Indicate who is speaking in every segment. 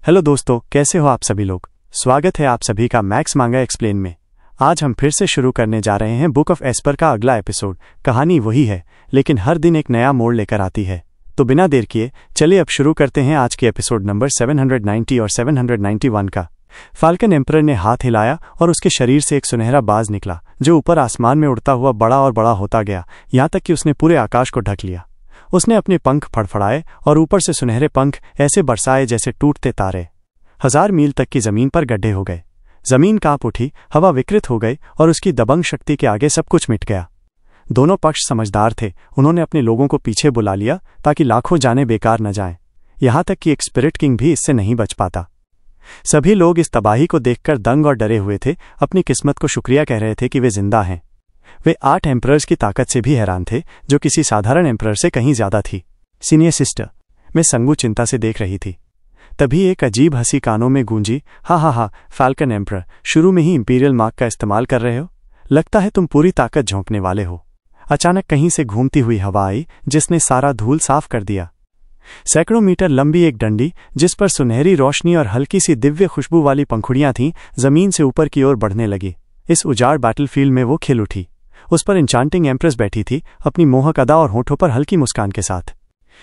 Speaker 1: Hello दोस्तों, कैसे हो आप सभी लोग। स्वागत है आप सभी का मैक्स मांगा एक्सप्लेन में। आज हम फिर से शुरू करने जा रहे हैं बुक ऑफ एस्पर का अगला एपिसोड। कहानी वही है, लेकिन हर दिन एक नया मोड़ लेकर आती है। तो बिना देर किए चलिए अब शुरू करते हैं आज के एपिसोड नंबर 790 और 791 का। फाल्कन एम्परर ने हाथ हिलाया और उसके शरीर से एक सुनहरा बाज निकला, जो ऊपर आसमान में उड़ता हुआ बड़ा और बड़ा होता गया, यहाँ तक कि उसने पूरे आकाश को ढक लिया। उसने अपने पंख फड़फड़ाए और ऊपर से सुनहरे पंख ऐसे बरसाए जैसे टूटते तारे। 1000 मील तक की जमीन पर गड्ढे हो गए। जमीन कांप उठी, हवा विकृत हो गई और उसकी दबंग शक्ति के आगे सब कुछ मिट गया। दोनों पक्ष समझदार थे। उन्होंने अपने लोगों को पीछे बुला लिया ताकि लाखों जानें बेकार न जाएं। यहां तक कि एक स्पिरिट किंग भी इससे नहीं बच पाता। सभी लोग इस तबाही को देखकर दंग और डरे हुए थे। अपनी किस्मत को शुक्रिया कह रहे थे कि वे जिंदा हैं। वे 8 एम्परर्स की ताकत से भी हैरान थे, जो किसी साधारण एम्परर से कहीं ज्यादा थी। सीनियर सिस्टर, मैं संगू चिंता से देख रही थी। तभी एक अजीब हंसी कानों में गूंजी। हा, फाल्कन एम्परर, शुरू में ही इंपीरियल मार्क का इस्तेमाल कर रहे हो? लगता है तुम पूरी ताकत झोंकने वाले हो। अचानक कहीं से घूमती हुई हवा आई, जिसने सारा धूल साफ कर दिया। सैकड़ों मीटर लंबी एक डंडी, जिस पर सुनहरी रोशनी और हल्की सी दिव्य खुशबू वाली पंखुड़ियां थीं, जमीन से ऊपर की ओर बढ़ने लगी। इस उजाड़ बैटलफील्ड में वो खिल उठी। उस पर इंचांटिंग एम्प्रेस बैठी थी, अपनी मोहक अदा और होठों पर हल्की मुस्कान के साथ।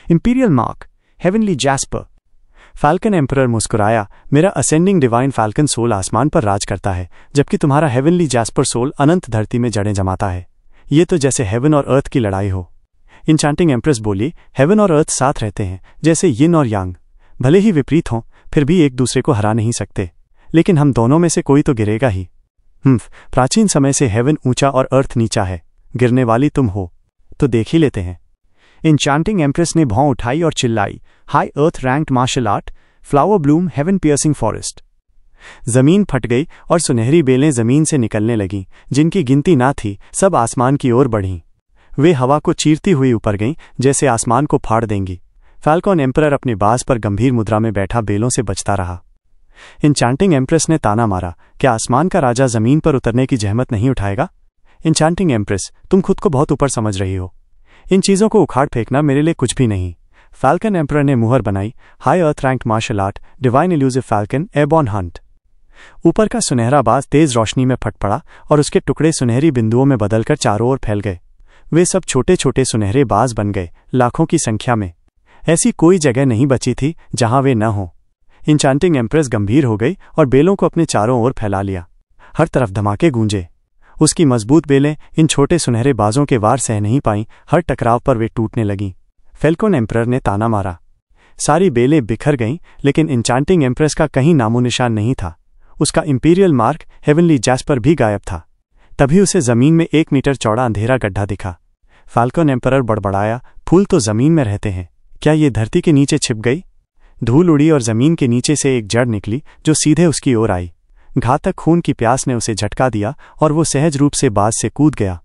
Speaker 1: Imperial mark, heavenly jasper. Falcon emperor मुस्कुराया। मेरा असेंडिंग डिवाइन फाल्कन सोल आसमान पर राज करता है, जबकि तुम्हारा हेवनली जैस्पर सोल अनंत धरती में जड़ें जमाता है। ये तो जैसे हेवन और अर्थ की लड़ाई हो। इंचांटिंग एम्प्रेस बोली, हेवन और अर्थ साथ रहते हैं, जैसे यिन और यांग। भले ही विपरीत हों, फिर भी एक दूसरे को हरा नहीं सकते। लेकिन हम दोनों में से कोई तो गिरेगा ही। प्राचीन समय से हेवन ऊंचा और अर्थ नीचा है। गिरने वाली तुम हो, तो देख ही लेते हैं। इंचांटिंग एम्प्रेस ने भौं उठाई और चिल्लाई, high earth ranked martial art, flower bloom heaven piercing forest. जमीन फट गई और सुनहरी बेलें जमीन से निकलने लगीं, जिनकी गिनती ना थी। सब आसमान की ओर बढ़ीं। वे हवा को चीरती हुई ऊपर गईं, जैसे आसमान को फाड़ देंगी। फाल्कन एम्परर अपने बाज पर गंभीर मुद्रा में बैठा बेलों से बचता रहा। इंचांटिंग एम्प्रेस ने ताना मारा, क्या आसमान का राजा जमीन पर उतरने की जहमत नहीं उठाएगा? इंचांटिंग एम्प्रेस, तुम खुद को बहुत ऊपर समझ रही हो। इन चीजों को उखाड़ फेंकना मेरे लिए कुछ भी नहीं। फाल्कन एम्परर ने मुहर बनाई, high earth ranked martial art, divine elusive falcon, airborne hunt. ऊपर का सुनहरा बाज तेज रोशनी में फट पड़ा और उसके टुकड़े सुनहरी बिंदुओं में बदलकर चारों ओर फैल गए। वे सब छोटे छोटे सुनहरे बाज बन गए, लाखों की संख्या में। ऐसी कोई जगह नहीं बची थी जहां वे न हों। इंचांटिंग एम्प्रेस गंभीर हो गई और बेलों को अपने चारों ओर फैला लिया। हर तरफ धमाके गूंजे। उसकी मजबूत बेलें इन छोटे सुनहरे बाजों के वार सह नहीं पाईं। हर टकराव पर वे टूटने लगीं। फाल्कन एम्परर ने ताना मारा। सारी बेलें बिखर गईं, लेकिन इंचांटिंग एम्प्रेस का कहीं नामो निशान नहीं था। उसका इंपीरियल मार्क, हेवनली जैस्पर भी गायब था। तभी उसे जमीन में 1 मीटर चौड़ा अंधेरा गड्ढा दिखा। फाल्कन एम्परर बड़बड़ाया, फूल तो जमीन में रहते हैं, क्या ये धरती के नीचे छिप गई? धूल उड़ी और जमीन के नीचे से एक जड़ निकली, जो सीधे उसकी ओर आई। घातक खून की प्यास ने उसे झटका दिया और वो सहज रूप से बाज से कूद गया।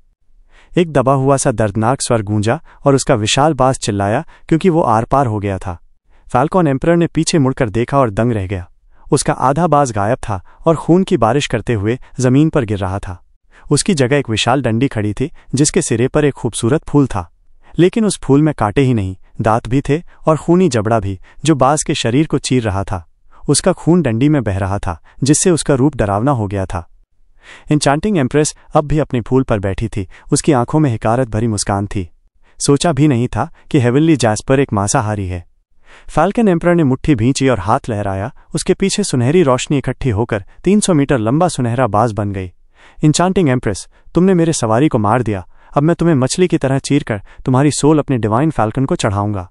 Speaker 1: एक दबा हुआ सा दर्दनाक स्वर गूंजा और उसका विशाल बाज चिल्लाया, क्योंकि वो आर पार हो गया था। फाल्कन एम्परर ने पीछे मुड़कर देखा और दंग रह गया। उसका आधा बाज गायब था और खून की बारिश करते हुए जमीन पर गिर रहा था। उसकी जगह एक विशाल डंडी खड़ी थी, जिसके सिरे पर एक खूबसूरत फूल था। लेकिन उस फूल में कांटे ही नहीं, दांत भी थे और खूनी जबड़ा भी, जो बाज के शरीर को चीर रहा था। उसका खून डंडी में बह रहा था, जिससे उसका रूप डरावना हो गया था। इंचांटिंग एम्प्रेस अब भी अपनी फूल पर बैठी थी। उसकी आंखों में हिकारत भरी मुस्कान थी। सोचा भी नहीं था कि हेवनली जैस्पर एक मांसाहारी है। फाल्कन एम्परर ने मुट्ठी भींची और हाथ लहराया। उसके पीछे सुनहरी रोशनी इकट्ठी होकर 300 मीटर लंबा सुनहरा बाज बन गई। इंचांटिंग एम्प्रेस, तुमने मेरे सवारी को मार दिया। अब मैं तुम्हें मछली की तरह चीरकर तुम्हारी सोल अपने डिवाइन फाल्कन को चढ़ाऊंगा।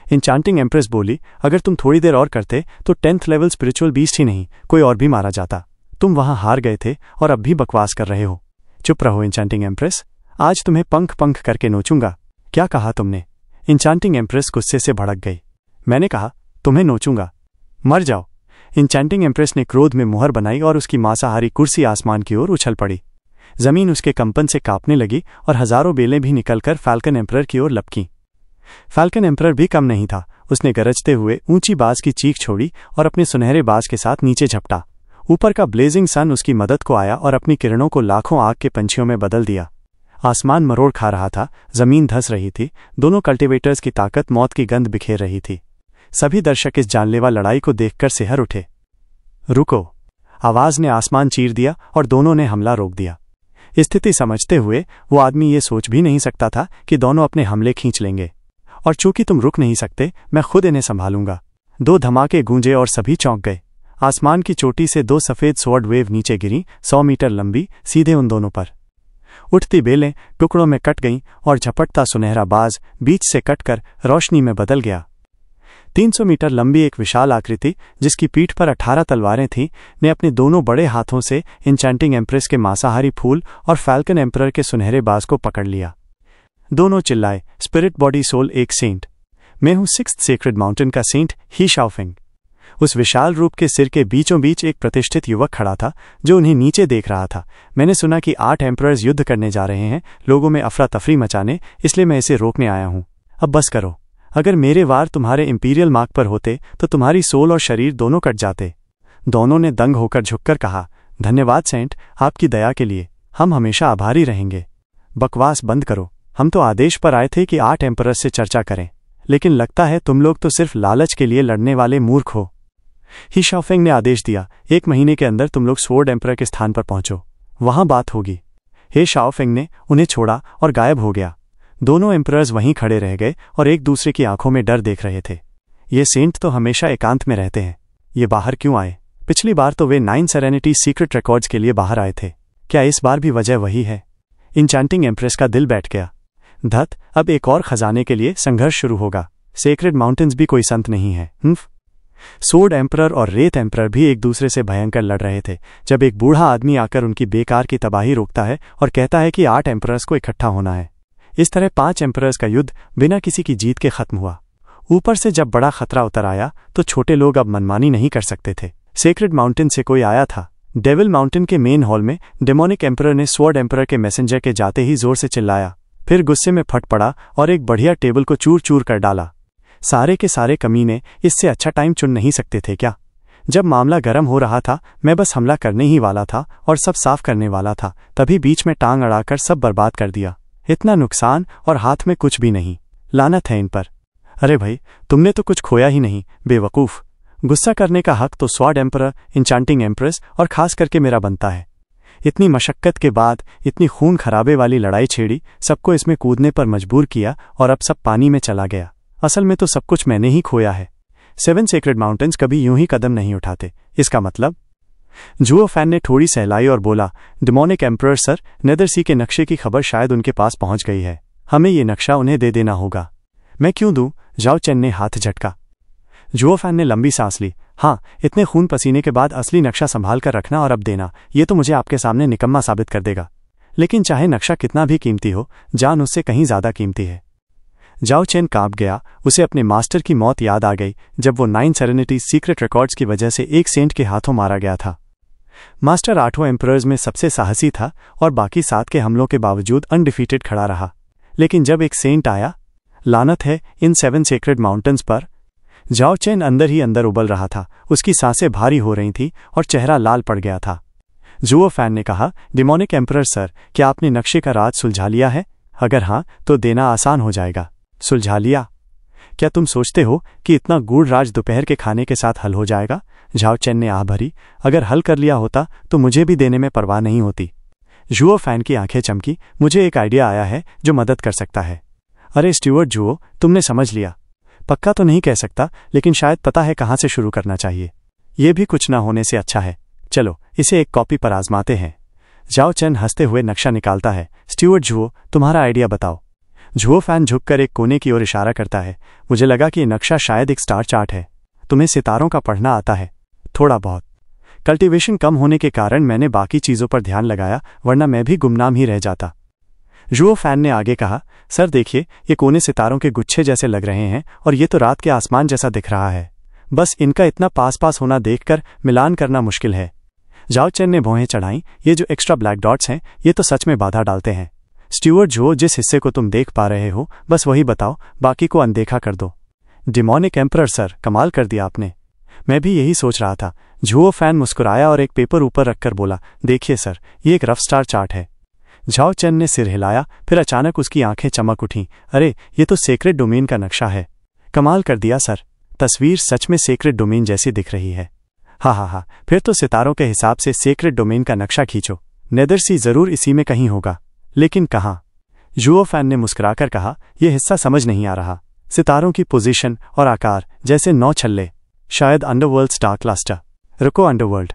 Speaker 1: इंचांटिंग एम्प्रेस बोली, अगर तुम थोड़ी देर और करते तो 10th लेवल स्पिरिचुअल बीस्ट ही नहीं, कोई और भी मारा जाता। तुम वहां हार गए थे और अब भी बकवास कर रहे हो। चुप रहो इंचांटिंग एम्प्रेस, आज तुम्हें पंख पंख करके नोचूंगा। क्या कहा तुमने? इंचांटिंग एम्प्रेस गुस्से से भड़क गई। मैंने कहा तुम्हें नोचूंगा, मर जाओ। इंचांटिंग एम्प्रेस ने क्रोध में मुहर बनाई और उसकी मांसाहारी कुर्सी आसमान की ओर उछल पड़ी। जमीन उसके कंपन से कांपने लगी और हजारों बेलें भी निकलकर फाल्कन एम्परर की ओर लपकीं। फाल्कन एम्परर भी कम नहीं था। उसने गरजते हुए ऊंची बाज की चीख छोड़ी और अपने सुनहरे बाज के साथ नीचे झपटा। ऊपर का ब्लेजिंग सन उसकी मदद को आया और अपनी किरणों को लाखों आग के पंछियों में बदल दिया। आसमान मरोड़ खा रहा था, जमीन धंस रही थी। दोनों कल्टीवेटर्स की ताकत मौत की गंध बिखेर रही थी। सभी दर्शक इस जानलेवा लड़ाई को देखकर सिहर उठे। रुको! आवाज ने आसमान चीर दिया और दोनों ने हमला रोक दिया। स्थिति समझते हुए वो आदमी ये सोच भी नहीं सकता था कि दोनों अपने हमले खींच लेंगे। और चूंकि तुम रुक नहीं सकते, मैं खुद इन्हें संभालूंगा। 2 धमाके गूंजे और सभी चौंक गए। आसमान की चोटी से 2 सफेद स्वॉर्ड वेव नीचे गिरी, 100 मीटर लंबी, सीधे उन दोनों पर। उठती बेलें टुकड़ों में कट गईं और झपटता सुनहरा बाज बीच से कटकर रोशनी में बदल गया। 300 मीटर लंबी एक विशाल आकृति, जिसकी पीठ पर 18 तलवारें थीं, ने अपने दोनों बड़े हाथों से इंचैंटिंग एम्प्रेस के मांसाहारी फूल और फैल्कन एम्परर के सुनहरे बाज को पकड़ लिया। दोनों चिल्लाए, स्पिरिट बॉडी सोल एक सेंट। मैं हूं 6th सेक्रेड माउंटेन का सेंट ही शाओफेंग। उस विशाल रूप के सिर के बीचों बीच एक प्रतिष्ठित युवक खड़ा था जो उन्हें नीचे देख रहा था। मैंने सुना कि 8 एम्परर्स युद्ध करने जा रहे हैं, लोगों में अफरा तफरी मचाने, इसलिए मैं इसे रोकने आया हूं। अब बस करो। अगर मेरे वार तुम्हारे इंपीरियल मार्ग पर होते तो तुम्हारी सोल और शरीर दोनों कट जाते। दोनों ने दंग होकर झुककर कहा, धन्यवाद सेंट, आपकी दया के लिए हम हमेशा आभारी रहेंगे। बकवास बंद करो। हम तो आदेश पर आए थे कि 8 एम्परर्स से चर्चा करें, लेकिन लगता है तुम लोग तो सिर्फ लालच के लिए लड़ने वाले मूर्ख हो। ही शाओफेंग ने आदेश दिया, 1 महीने के अंदर तुम लोग स्वॉर्ड एम्परर के स्थान पर पहुंचो, वहां बात होगी। हे शाओफेंग ने उन्हें छोड़ा और गायब हो गया। दोनों एम्परर्स वहीं खड़े रह गए और एक दूसरे की आंखों में डर देख रहे थे। ये सेंट तो हमेशा एकांत में रहते हैं, ये बाहर क्यों आए? पिछली बार तो वे 9 सेरेनिटी सीक्रेट रिकॉर्ड्स के लिए बाहर आए थे, क्या इस बार भी वजह वही है? इंचैंटिंग एम्प्रेस का दिल बैठ गया। धत, अब एक और खजाने के लिए संघर्ष शुरू होगा। सेक्रेड माउंटेन्स भी कोई संत नहीं है। सोर्ड एम्परर और रेत एम्परर भी एक दूसरे से भयंकर लड़ रहे थे, जब एक बूढ़ा आदमी आकर उनकी बेकार की तबाही रोकता है और कहता है कि 8 एम्परर्स को इकट्ठा होना है। इस तरह 5 एम्परर्स का युद्ध बिना किसी की जीत के खत्म हुआ। ऊपर से जब बड़ा खतरा उतर आया तो छोटे लोग अब मनमानी नहीं कर सकते थे। सेक्रेड माउंटेन से कोई आया था। डेविल माउंटेन के मेन हॉल में डेमोनिक एम्परर ने स्वॉर्ड एम्परर के मैसेंजर के जाते ही जोर से चिल्लाया, फिर गुस्से में फट पड़ा और एक बढ़िया टेबल को चूर चूर कर डाला। सारे के सारे कमीने इससे अच्छा टाइम चुन नहीं सकते थे क्या? जब मामला गर्म हो रहा था, मैं बस हमला करने ही वाला था और सब साफ करने वाला था, तभी बीच में टांग अड़ाकर सब बर्बाद कर दिया। इतना नुकसान और हाथ में कुछ भी नहीं। लानत है इन पर। अरे भाई, तुमने तो कुछ खोया ही नहीं, बेवकूफ। गुस्सा करने का हक तो स्वॉर्ड एम्परर, इंचांटिंग एम्प्रेस और खास करके मेरा बनता है। इतनी मशक्कत के बाद इतनी खून खराबे वाली लड़ाई छेड़ी, सबको इसमें कूदने पर मजबूर किया और अब सब पानी में चला गया। असल में तो सब कुछ मैंने ही खोया है। 7 सेक्रेड माउंटेन्स कभी यूं ही कदम नहीं उठाते। इसका मतलब? जुओ फैन ने थोड़ी सहलाई और बोला, डेमोनिक एम्परर सर, नेदरसी के नक्शे की खबर शायद उनके पास पहुंच गई है। हमें ये नक्शा उन्हें दे देना होगा। मैं क्यों दूं? जाओ चेन ने हाथ झटका। जुओ फैन ने लंबी सांस ली। हाँ, इतने खून पसीने के बाद असली नक्शा संभाल कर रखना और अब देना, ये तो मुझे आपके सामने निकम्मा साबित कर देगा। लेकिन चाहे नक्शा कितना भी कीमती हो, जान उससे कहीं ज्यादा कीमती है। जाओ चेन कांप गया। उसे अपने मास्टर की मौत याद आ गई जब वो 9 सेरेनिटी सीक्रेट रिकॉर्ड्स की वजह से एक सेंट के हाथों मारा गया था। मास्टर 8 एम्परर्स में सबसे साहसी था और बाकी 7 के हमलों के बावजूद अनडिफीटेड खड़ा रहा। लेकिन जब एक सेंट आया, लानत है इन 7 सेक्रेड माउंटेन्स पर। जाओ चेन अंदर ही अंदर उबल रहा था। उसकी सांसें भारी हो रही थीं और चेहरा लाल पड़ गया था। जुओ फैन ने कहा, डेमोनिक एम्परर सर, क्या आपने नक्शे का राज सुलझा लिया है? अगर हाँ, तो देना आसान हो जाएगा। सुलझा लिया? क्या तुम सोचते हो कि इतना गूढ़ राज दोपहर के खाने के साथ हल हो जाएगा? झाओ चेन ने आह भरी। अगर हल कर लिया होता तो मुझे भी देने में परवाह नहीं होती। जुओ फैन की आंखें चमकी। मुझे एक आइडिया आया है जो मदद कर सकता है। अरे स्टीवर्ट जुओ, तुमने समझ लिया? पक्का तो नहीं कह सकता, लेकिन शायद पता है कहाँ से शुरू करना चाहिए। ये भी कुछ ना होने से अच्छा है। चलो इसे एक कॉपी पर आजमाते हैं। जाओ चेन हंसते हुए नक्शा निकालता है। स्टीवर्ट जुओ, तुम्हारा आइडिया बताओ। जुओ फैन झुककर एक कोने की ओर इशारा करता है। मुझे लगा कि ये नक्शा शायद एक स्टार चार्ट है। तुम्हें सितारों का पढ़ना आता है? थोड़ा बहुत। कल्टीवेशन कम होने के कारण मैंने बाकी चीजों पर ध्यान लगाया, वरना मैं भी गुमनाम ही रह जाता। जुओ फैन ने आगे कहा, सर देखिए, ये कोने सितारों के गुच्छे जैसे लग रहे हैं और ये तो रात के आसमान जैसा दिख रहा है। बस इनका इतना पास पास होना देखकर मिलान करना मुश्किल है। जाओ चेन ने भौहें चढ़ाई। ये जो एक्स्ट्रा ब्लैक डॉट्स हैं, ये तो सच में बाधा डालते हैं। स्टीवर्ट जुओ, जिस हिस्से को तुम देख पा रहे हो बस वही बताओ, बाकी को अनदेखा कर दो। डेमोनिक एम्परर सर, कमाल कर दिया आपने। मैं भी यही सोच रहा था। जुओ फैन मुस्कुराया और एक पेपर ऊपर रखकर बोला, देखिए सर, ये एक रफ स्टार चार्ट है। झाओ चेन ने सिर हिलाया, फिर अचानक उसकी आंखें चमक उठीं। अरे, ये तो सेक्रेड डोमेन का नक्शा है। कमाल कर दिया सर। तस्वीर सच में सेक्रेट डोमेन जैसी दिख रही है। हा, फिर तो सितारों के हिसाब से सेक्रेट डोमेन का नक्शा खींचो। नेदरसी जरूर इसी में कहीं होगा, लेकिन कहाँ? जुओ फैन ने मुस्कुराकर कहा, यह हिस्सा समझ नहीं आ रहा। सितारों की पोजीशन और आकार जैसे 9 छल्ले। शायद अंडरवर्ल्ड स्टार क्लस्टर। रुको, अंडरवर्ल्ड?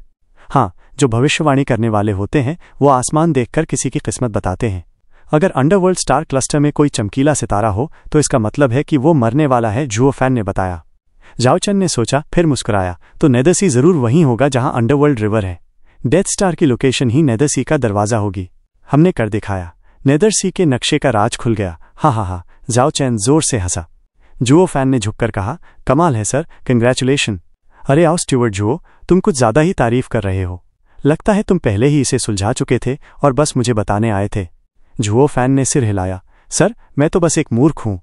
Speaker 1: हाँ, जो भविष्यवाणी करने वाले होते हैं वो आसमान देखकर किसी की किस्मत बताते हैं। अगर अंडरवर्ल्ड स्टार क्लस्टर में कोई चमकीला सितारा हो तो इसका मतलब है कि वो मरने वाला है, जुओ फैन ने बताया। जाओ चेन ने सोचा, फिर मुस्कुराया, तो नेदरसी जरूर वहीं होगा जहां अंडरवर्ल्ड रिवर है। डेथ स्टार की लोकेशन ही नेदरसी का दरवाजा होगी। हमने कर दिखाया। नेदरसी के नक्शे का राज खुल गया। हा, जाओ चैन जोर से हंसा। जुओ फैन ने झुककर कहा, कमाल है सर, कंग्रेचुलेशन। अरे आओ स्टीवर्ट जुओ, तुम कुछ ज्यादा ही तारीफ कर रहे हो। लगता है तुम पहले ही इसे सुलझा चुके थे और बस मुझे बताने आए थे। जुओ फैन ने सिर हिलाया। सर, मैं तो बस एक मूर्ख हूं।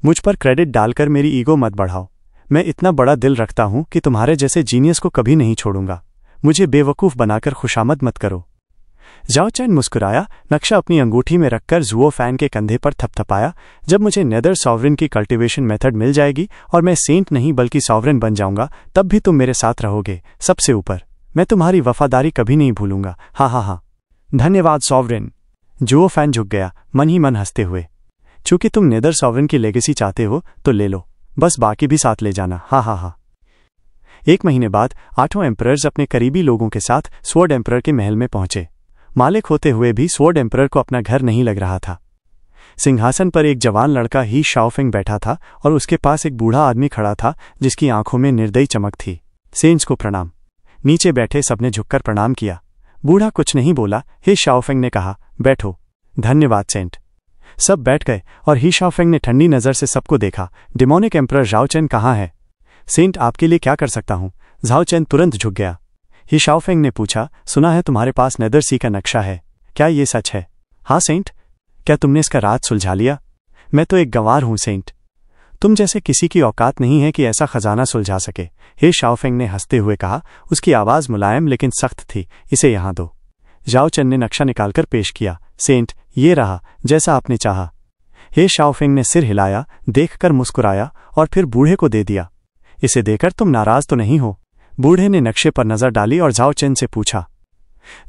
Speaker 1: मुझ पर क्रेडिट डालकर मेरी ईगो मत बढ़ाओ। मैं इतना बड़ा दिल रखता हूं कि तुम्हारे जैसे जीनियस को कभी नहीं छोड़ूंगा। मुझे बेवकूफ बनाकर खुशामद मत करो। जाओ चैन मुस्कुराया, नक्शा अपनी अंगूठी में रखकर जुओ फैन के कंधे पर थपथपाया। जब मुझे नेदर सॉवरेन की कल्टीवेशन मेथड मिल जाएगी और मैं सेंट नहीं बल्कि सॉवरेन बन जाऊंगा, तब भी तुम मेरे साथ रहोगे, सबसे ऊपर। मैं तुम्हारी वफादारी कभी नहीं भूलूंगा। हा। धन्यवाद सॉवरेन। जुओ फैन झुक गया, मन ही मन हंसते हुए। चूंकि तुम नेदर सॉवरेन की लेगेसी चाहते हो तो ले लो, बस बाकी भी साथ ले जाना। हा। 1 महीने बाद 8 एम्परर्स अपने करीबी लोगों के साथ स्वॉर्ड एम्परर के महल में पहुंचे। मालिक होते हुए भी स्वॉर्ड एम्परर को अपना घर नहीं लग रहा था। सिंहासन पर एक जवान लड़का ही शाओफेंग बैठा था और उसके पास एक बूढ़ा आदमी खड़ा था जिसकी आंखों में निर्दयी चमक थी। सेंट्स को प्रणाम। नीचे बैठे सबने झुककर प्रणाम किया। बूढ़ा कुछ नहीं बोला। ही शाओफेंग ने कहा, बैठो। धन्यवाद सेंट। सब बैठ गए और ही शाओफेंग ने ठंडी नजर से सबको देखा। डिमोनिक एम्परर झाओ चेन कहाँ है? सेंट, आपके लिए क्या कर सकता हूं? झाओ चेन तुरंत झुक गया। ही शाओफेंग ने पूछा, सुना है तुम्हारे पास नेदरसी का नक्शा है, क्या ये सच है? हाँ सेंट। क्या तुमने इसका राज सुलझा लिया? मैं तो एक गंवार हूं सेंट। तुम जैसे किसी की औकात नहीं है कि ऐसा खजाना सुलझा सके। हे शाओफेंग ने हंसते हुए कहा। उसकी आवाज मुलायम लेकिन सख्त थी। इसे यहां दो। जाओ चेन ने नक्शा निकालकर पेश किया। सेंट, ये रहा, जैसा आपने चाहा। हे शाओफेंग ने सिर हिलाया, देखकर मुस्कुराया और फिर बूढ़े को दे दिया। इसे देकर तुम नाराज तो नहीं हो? बूढ़े ने नक्शे पर नजर डाली और जाओ चेन से पूछा।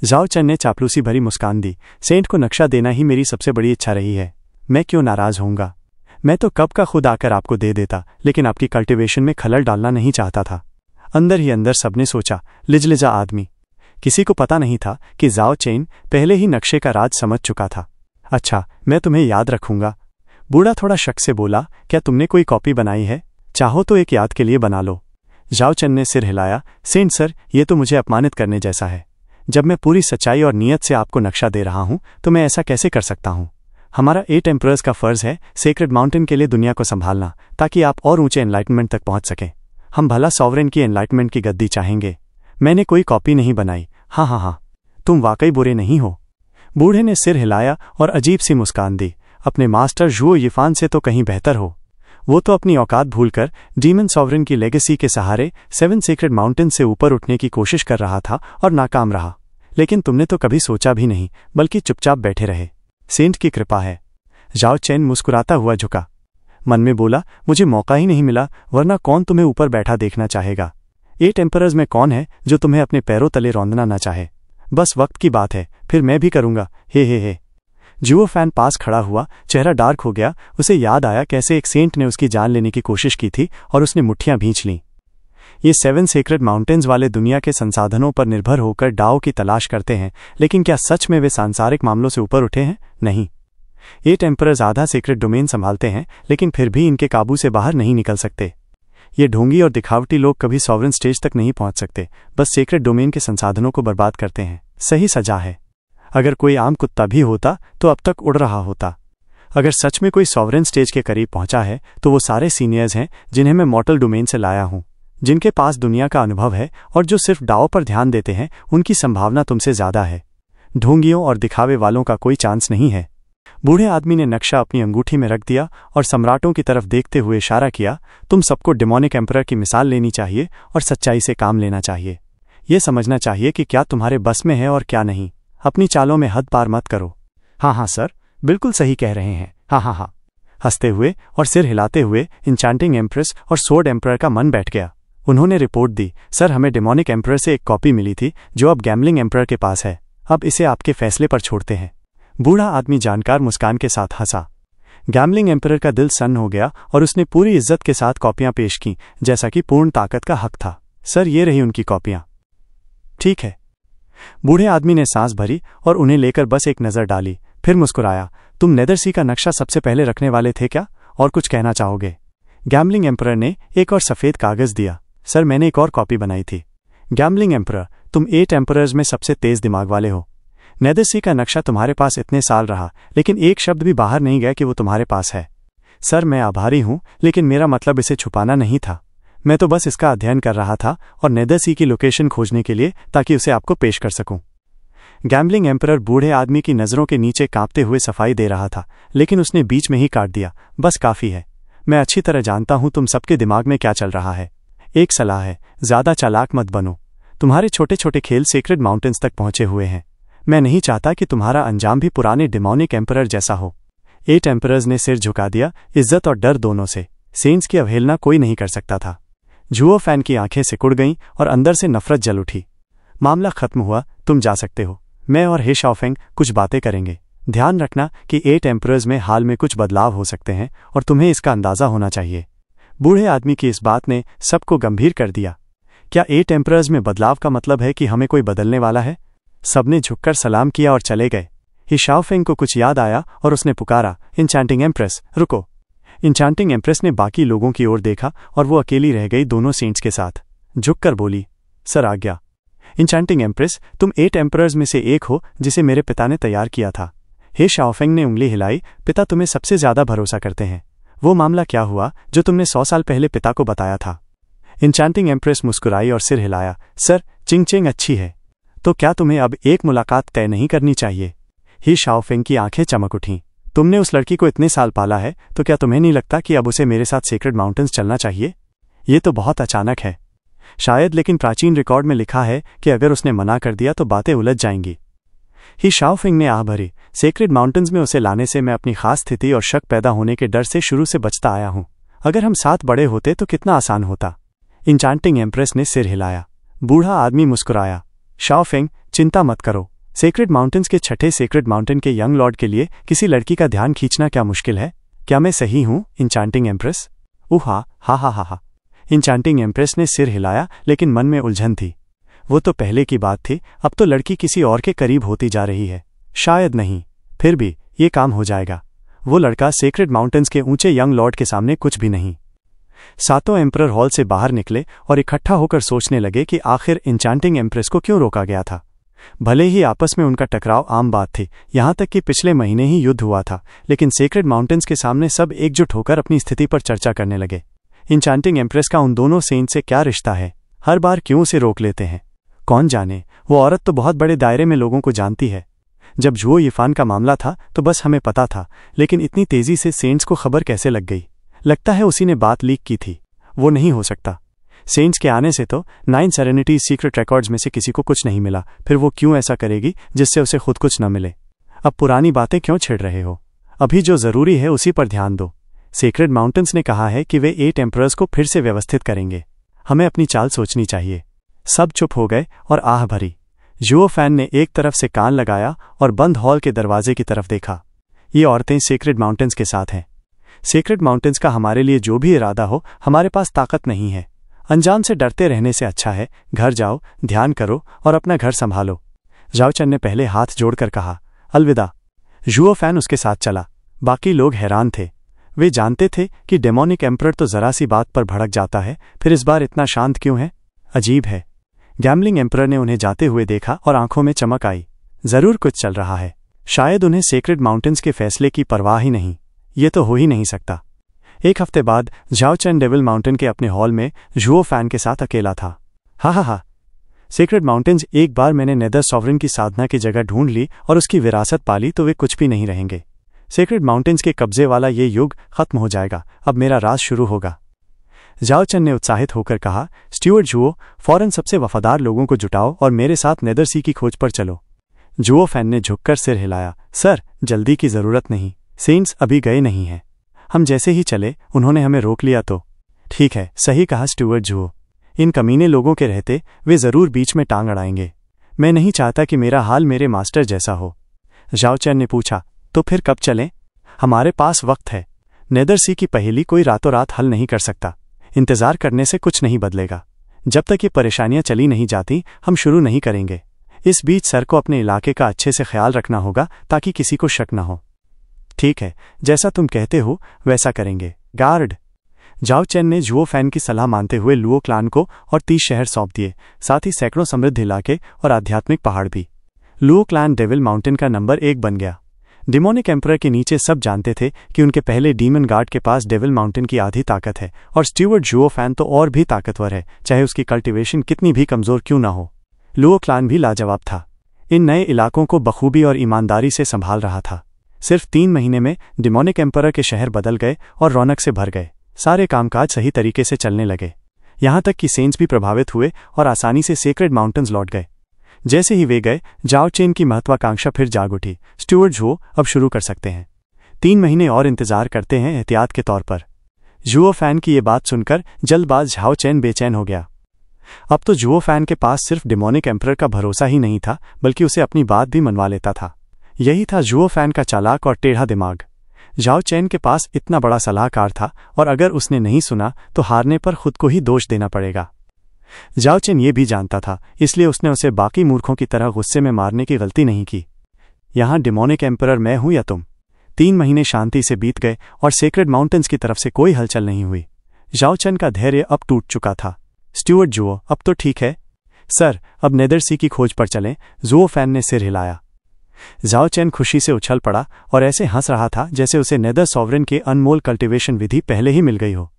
Speaker 1: जाओ चेन ने चापलूसी भरी मुस्कान दी। सेंट को नक्शा देना ही मेरी सबसे बड़ी इच्छा रही है। मैं क्यों नाराज होऊंगा? मैं तो कब का खुद आकर आपको दे देता, लेकिन आपकी कल्टीवेशन में खलल डालना नहीं चाहता था। अंदर ही अंदर सबने सोचा, लिजलिजा आदमी। किसी को पता नहीं था कि जाओ चेन पहले ही नक्शे का राज समझ चुका था। अच्छा, मैं तुम्हें याद रखूंगा। बूढ़ा थोड़ा शक से बोला, क्या तुमने कोई कॉपी बनाई है? चाहो तो एक याद के लिए बना लो। जाओ चेन ने सिर हिलाया। सेंट सर, ये तो मुझे अपमानित करने जैसा है। जब मैं पूरी सच्चाई और नीयत से आपको नक्शा दे रहा हूं तो मैं ऐसा कैसे कर सकता हूं? हमारा 8 एम्परर्स का फर्ज है सेक्रेड माउंटेन के लिए दुनिया को संभालना, ताकि आप और ऊंचे एनलाइटमेंट तक पहुंच सकें। हम भला सॉवरेन की एनलाइटमेंट की गद्दी चाहेंगे। मैंने कोई कॉपी नहीं बनाई। हाँ, तुम वाकई बुरे नहीं हो। बूढ़े ने सिर हिलाया और अजीब सी मुस्कान दी। अपने मास्टर जुओ यिफान से तो कहीं बेहतर हो। वो तो अपनी औकात भूलकर डीमन सॉवरेन की लेगेसी के सहारे 7 सेक्रेड माउंटेन से ऊपर उठने की कोशिश कर रहा था और नाकाम रहा। लेकिन तुमने तो कभी सोचा भी नहीं, बल्कि चुपचाप बैठे रहे। सेंट की कृपा है। जाओ चेन मुस्कुराता हुआ झुका। मन में बोला, मुझे मौका ही नहीं मिला, वरना कौन तुम्हें ऊपर बैठा देखना चाहेगा? 8 एम्परर्स में कौन है जो तुम्हें अपने पैरों तले रौंदना न चाहे? बस वक्त की बात है, फिर मैं भी करूंगा। हे। जुओ फैन पास खड़ा हुआ, चेहरा डार्क हो गया। उसे याद आया कैसे एक सेंट ने उसकी जान लेने की कोशिश की थी और उसने मुट्ठियां भींच लीं। ये 7 सेक्रेड माउंटेन्स वाले दुनिया के संसाधनों पर निर्भर होकर डाओ की तलाश करते हैं, लेकिन क्या सच में वे सांसारिक मामलों से ऊपर उठे हैं? नहीं। 8 एम्परर्स आधा सेक्रेड डोमेन संभालते हैं, लेकिन फिर भी इनके काबू से बाहर नहीं निकल सकते। ये ढोंगी और दिखावटी लोग कभी सॉवरेन स्टेज तक नहीं पहुंच सकते, बस सेक्रेड डोमेन के संसाधनों को बर्बाद करते हैं। सही सजा है। अगर कोई आम कुत्ता भी होता तो अब तक उड़ रहा होता। अगर सच में कोई सॉवरेन स्टेज के करीब पहुंचा है तो वो सारे सीनियर्स हैं जिन्हें मैं मॉर्टल डोमेन से लाया हूं, जिनके पास दुनिया का अनुभव है और जो सिर्फ डाओ पर ध्यान देते हैं। उनकी संभावना तुमसे ज्यादा है। ढोंगियों और दिखावे वालों का कोई चांस नहीं है। बूढ़े आदमी ने नक्शा अपनी अंगूठी में रख दिया और सम्राटों की तरफ देखते हुए इशारा किया। तुम सबको डिमोनिक एम्परर की मिसाल लेनी चाहिए और सच्चाई से काम लेना चाहिए। ये समझना चाहिए कि क्या तुम्हारे बस में है और क्या नहीं। अपनी चालों में हद पार मत करो। हाँ सर, बिल्कुल सही कह रहे हैं। हाँ। हंसते हुए और सिर हिलाते हुए इंचांटिंग एम्प्रेस और सोर्ड एम्परर का मन बैठ गया। उन्होंने रिपोर्ट दी, सर हमें डेमोनिक एम्परर से एक कॉपी मिली थी जो अब गैम्बलिंग एम्परर के पास है। अब इसे आपके फैसले पर छोड़ते हैं। बूढ़ा आदमी जानकार मुस्कान के साथ हंसा। गैम्बलिंग एम्परर का दिल सन्न हो गया और उसने पूरी इज्जत के साथ कॉपियां पेश की जैसा कि पूर्ण ताकत का हक था। सर ये रही उनकी कॉपियां। ठीक है। बूढ़े आदमी ने सांस भरी और उन्हें लेकर बस एक नजर डाली, फिर मुस्कुराया। तुम नेदरसी का नक्शा सबसे पहले रखने वाले थे क्या, और कुछ कहना चाहोगे? गैम्बलिंग एम्परर ने एक और सफेद कागज दिया। सर मैंने एक और कॉपी बनाई थी। गैम्बलिंग एम्परर, तुम 8 एम्परर्स में सबसे तेज दिमाग वाले हो। नेदरसी का नक्शा तुम्हारे पास इतने साल रहा, लेकिन एक शब्द भी बाहर नहीं गया कि वो तुम्हारे पास है। सर मैं आभारी हूं, लेकिन मेरा मतलब इसे छुपाना नहीं था। मैं तो बस इसका अध्ययन कर रहा था और नेदरसी की लोकेशन खोजने के लिए, ताकि उसे आपको पेश कर सकूं। गैम्बलिंग एम्परर बूढ़े आदमी की नजरों के नीचे कांपते हुए सफाई दे रहा था, लेकिन उसने बीच में ही काट दिया। बस काफी है। मैं अच्छी तरह जानता हूं तुम सबके दिमाग में क्या चल रहा है। एक सलाह है, ज्यादा चालाक मत बनो। तुम्हारे छोटे छोटे खेल सेक्रेड माउंटेन्स तक पहुंचे हुए हैं। मैं नहीं चाहता कि तुम्हारा अंजाम भी पुराने डेमोनिक एम्परर जैसा हो। 8 एम्परर्स ने सिर झुका दिया, इज्जत और डर दोनों से। सेंट्स की अवहेलना कोई नहीं कर सकता था। जुओ फैन की आंखें सिकुड़ गईं और अंदर से नफरत जल उठी। मामला खत्म हुआ, तुम जा सकते हो। मैं और हे शाओफेंग कुछ बातें करेंगे। ध्यान रखना कि 8 एम्परर्स में हाल में कुछ बदलाव हो सकते हैं और तुम्हें इसका अंदाजा होना चाहिए। बूढ़े आदमी की इस बात ने सबको गंभीर कर दिया। क्या 8 एम्परर्स में बदलाव का मतलब है कि हमें कोई बदलने वाला है? सबने झुककर सलाम किया और चले गए। ही शाओफेंग को कुछ याद आया और उसने पुकारा, इंचांटिंग एम्प्रेस रुको। इंचांटिंग एम्प्रेस ने बाकी लोगों की ओर देखा और वो अकेली रह गई दोनों सेंट्स के साथ। झुककर बोली, सर आज्ञा। इंचांटिंग एम्प्रेस, तुम 8 एम्परर्स में से एक हो जिसे मेरे पिता ने तैयार किया था। हे शाओफेंग ने उंगली हिलाई, पिता तुम्हें सबसे ज्यादा भरोसा करते हैं। वो मामला क्या हुआ जो तुमने 100 साल पहले पिता को बताया था? इंचांटिंग एम्प्रेस मुस्कुराई और सिर हिलाया, सर चिंग अच्छी है। तो क्या तुम्हें अब एक मुलाकात तय नहीं करनी चाहिए? ही शाओफेंग की आंखें चमक उठीं। तुमने उस लड़की को इतने साल पाला है, तो क्या तुम्हें नहीं लगता कि अब उसे मेरे साथ सेक्रेड माउंटेन्स चलना चाहिए? ये तो बहुत अचानक है। शायद, लेकिन प्राचीन रिकॉर्ड में लिखा है कि अगर उसने मना कर दिया तो बातें उलझ जाएंगी। ही शाओफेंग ने आह भरी, सेक्रेड माउंटेन्स में उसे लाने से मैं अपनी खास स्थिति और शक पैदा होने के डर से शुरू से बचता आया हूं। अगर हम साथ बड़े होते तो कितना आसान होता। इंचांटिंग एम्प्रेस ने सिर हिलाया। बूढ़ा आदमी मुस्कुराया, शाओफेंग चिंता मत करो। सेक्रेड माउंटेन्स के छठे सेक्रेड माउंटेन के यंग लॉर्ड के लिए किसी लड़की का ध्यान खींचना क्या मुश्किल है? क्या मैं सही हूं इंचांटिंग एम्प्रेस? उहा हा। इंचांटिंग एम्प्रेस ने सिर हिलाया, लेकिन मन में उलझन थी। वो तो पहले की बात थी, अब तो लड़की किसी और के करीब होती जा रही है। शायद नहीं, फिर भी ये काम हो जाएगा। वो लड़का सेक्रेड माउंटेन्स के ऊंचे यंग लॉर्ड के सामने कुछ भी नहीं। सातों एम्परर हॉल से बाहर निकले और इकट्ठा होकर सोचने लगे कि आखिर इंचांटिंग एम्प्रेस को क्यों रोका गया था। भले ही आपस में उनका टकराव आम बात थी, यहां तक कि पिछले महीने ही युद्ध हुआ था, लेकिन सेक्रेड माउंटेन्स के सामने सब एकजुट होकर अपनी स्थिति पर चर्चा करने लगे। इंचांटिंग एम्प्रेस का उन दोनों सेंट से क्या रिश्ता है? हर बार क्यों उसे रोक लेते हैं? कौन जाने, वो औरत तो बहुत बड़े दायरे में लोगों को जानती है। जब जुओ यिफान का मामला था तो बस हमें पता था, लेकिन इतनी तेजी से सेंट्स को खबर कैसे लग गई? लगता है उसी ने बात लीक की थी। वो नहीं हो सकता। सेंट्स के आने से तो 9 सेरेनिटी सीक्रेट रिकॉर्ड्स में से किसी को कुछ नहीं मिला, फिर वो क्यों ऐसा करेगी जिससे उसे खुद कुछ न मिले? अब पुरानी बातें क्यों छेड़ रहे हो? अभी जो जरूरी है उसी पर ध्यान दो। सेक्रेड माउंटेन्स ने कहा है कि वे 8 एम्परर्स को फिर से व्यवस्थित करेंगे। हमें अपनी चाल सोचनी चाहिए। सब चुप हो गए और आह भरी। जुओ फैन ने एक तरफ से कान लगाया और बंद हॉल के दरवाजे की तरफ देखा। ये औरतें सेक्रेड माउंटेन्स के साथ हैं। सेक्रेड माउंटेन्स का हमारे लिए जो भी इरादा हो, हमारे पास ताकत नहीं है। अंजाम से डरते रहने से अच्छा है घर जाओ, ध्यान करो और अपना घर संभालो। जाओचन ने पहले हाथ जोड़कर कहा, अलविदा। जुओ फैन उसके साथ चला। बाकी लोग हैरान थे। वे जानते थे कि डेमोनिक एम्परर तो जरा सी बात पर भड़क जाता है, फिर इस बार इतना शांत क्यों है? अजीब है। गैम्बलिंग एम्परर ने उन्हें जाते हुए देखा और आंखों में चमक आई। जरूर कुछ चल रहा है। शायद उन्हें सेक्रेड माउंटेन्स के फैसले की परवाह ही नहीं। ये तो हो ही नहीं सकता। एक हफ्ते बाद जाओचन डेविल माउंटेन के अपने हॉल में जुओ फैन के साथ अकेला था। हा। सेक्रेड माउंटेन्स, एक बार मैंने नेदर सॉवरेन की साधना की जगह ढूंढ ली और उसकी विरासत पाली तो वे कुछ भी नहीं रहेंगे। सेक्रेड माउंटेन्स के कब्जे वाला ये युग खत्म हो जाएगा। अब मेरा राज शुरू होगा। जाओचन ने उत्साहित होकर कहा, स्टीवर्ट जुओ, फौरन सबसे वफादार लोगों को जुटाओ और मेरे साथ नेदर सी की खोज पर चलो। जुओ फैन ने झुककर सिर हिलाया, सर जल्दी की जरूरत नहीं। सेंट्स अभी गए नहीं हैं। हम जैसे ही चले उन्होंने हमें रोक लिया तो। ठीक है, सही कहा स्टुअर्ट जुओ। इन कमीने लोगों के रहते वे जरूर बीच में टांग अड़ाएंगे। मैं नहीं चाहता कि मेरा हाल मेरे मास्टर जैसा हो। झाओ चैन ने पूछा, तो फिर कब चलें? हमारे पास वक्त है। नेदर सी की पहेली कोई रातों रात हल नहीं कर सकता। इंतजार करने से कुछ नहीं बदलेगा। जब तक ये परेशानियां चली नहीं जाती हम शुरू नहीं करेंगे। इस बीच सर को अपने इलाके का अच्छे से ख्याल रखना होगा ताकि किसी को शक न हो। ठीक है, जैसा तुम कहते हो वैसा करेंगे। गार्ड। झाओ चैन ने जुओ फैन की सलाह मानते हुए लुओ क्लान को और 30 शहर सौंप दिए, साथ ही सैकड़ों समृद्ध इलाके और आध्यात्मिक पहाड़ भी। लुओ क्लान डेविल माउंटेन का नंबर 1 बन गया। डिमोनिक एम्परर के नीचे सब जानते थे कि उनके पहले डीमन गार्ड के पास डेविल माउंटेन की आधी ताकत है और स्टीवर्ट जुओ फैन तो और भी ताकतवर है, चाहे उसकी कल्टीवेशन कितनी भी कमजोर क्यों ना हो। लुओ क्लान भी लाजवाब था। इन नए इलाकों को बखूबी और ईमानदारी से संभाल रहा था। सिर्फ 3 महीने में डिमोनिक एम्परर के शहर बदल गए और रौनक से भर गए। सारे कामकाज सही तरीके से चलने लगे। यहां तक कि सेंट्स भी प्रभावित हुए और आसानी से सेक्रेड माउंटेन्स लौट गए। जैसे ही वे गए, झाओ चैन की महत्वाकांक्षा फिर जाग उठी। स्टुअर्ट जुओ, अब शुरू कर सकते हैं। 3 महीने और इंतजार करते हैं एहतियात के तौर पर। जुओ फैन की ये बात सुनकर जल्दबाज झाओ चैन बेचैन हो गया। अब तो जुओ फैन के पास सिर्फ डिमोनिक एम्परर का भरोसा ही नहीं था, बल्कि उसे अपनी बात भी मनवा लेता था। यही था जुओ फैन का चालाक और टेढ़ा दिमाग। झाओ चैन के पास इतना बड़ा सलाहकार था और अगर उसने नहीं सुना तो हारने पर खुद को ही दोष देना पड़ेगा। झाओ चैन ये भी जानता था, इसलिए उसने उसे बाकी मूर्खों की तरह गुस्से में मारने की गलती नहीं की। यहां डिमोनिक एम्परर मैं हूं या तुम। 3 महीने शांति से बीत गए और सेक्रेड माउंटेन्स की तरफ से कोई हलचल नहीं हुई। झाओ चैन का धैर्य अब टूट चुका था। स्टुअर्ट जुओ, अब तो ठीक है। सर, अब नेदर सी की खोज पर चलें। जुओ फैन ने सिर हिलाया। झाओ चैन खुशी से उछल पड़ा और ऐसे हंस रहा था जैसे उसे नेदर सॉवरेन के अनमोल कल्टीवेशन विधि पहले ही मिल गई हो।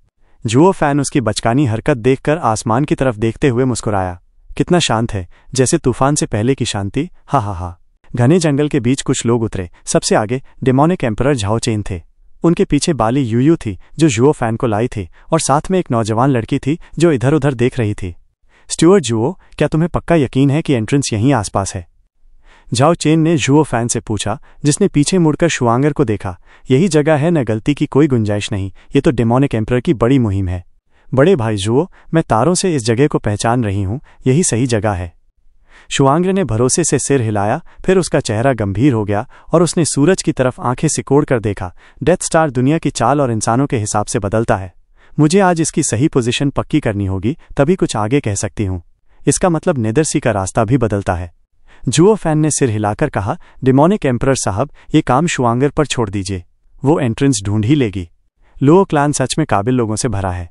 Speaker 1: जुओ फैन उसकी बचकानी हरकत देखकर आसमान की तरफ देखते हुए मुस्कुराया। कितना शांत है, जैसे तूफान से पहले की शांति। हा हा हा। घने जंगल के बीच कुछ लोग उतरे। सबसे आगे डिमोनिक एम्परर झाओ चैन थे। उनके पीछे बाली यूयू थी जो जुओ फैन को लाई थी, और साथ में एक नौजवान लड़की थी जो इधर उधर देख रही थी। स्टुअर्ट जुओ, क्या तुम्हें पक्का यकीन है कि एंट्रेंस यहीं आसपास है? झाओ चैन ने जुओ फैन से पूछा, जिसने पीछे मुड़कर शुआंगर को देखा। यही जगह है, न गलती की कोई गुंजाइश नहीं। ये तो डिमोनिक एम्परर की बड़ी मुहिम है। बड़े भाई जुओ, मैं तारों से इस जगह को पहचान रही हूं, यही सही जगह है। शुआंगर ने भरोसे से सिर हिलाया, फिर उसका चेहरा गंभीर हो गया और उसने सूरज की तरफ आंखें सिकोड़ कर देखा। डेथ स्टार दुनिया की चाल और इंसानों के हिसाब से बदलता है। मुझे आज इसकी सही पोजीशन पक्की करनी होगी, तभी कुछ आगे कह सकती हूं। इसका मतलब नेदर सी का रास्ता भी बदलता है। जुओ फैन ने सिर हिलाकर कहा, डिमोनिक एम्परर साहब, ये काम शुआंगर पर छोड़ दीजिए। वो एंट्रेंस ढूंढ ही लेगी। लुओ क्लान सच में काबिल लोगों से भरा है।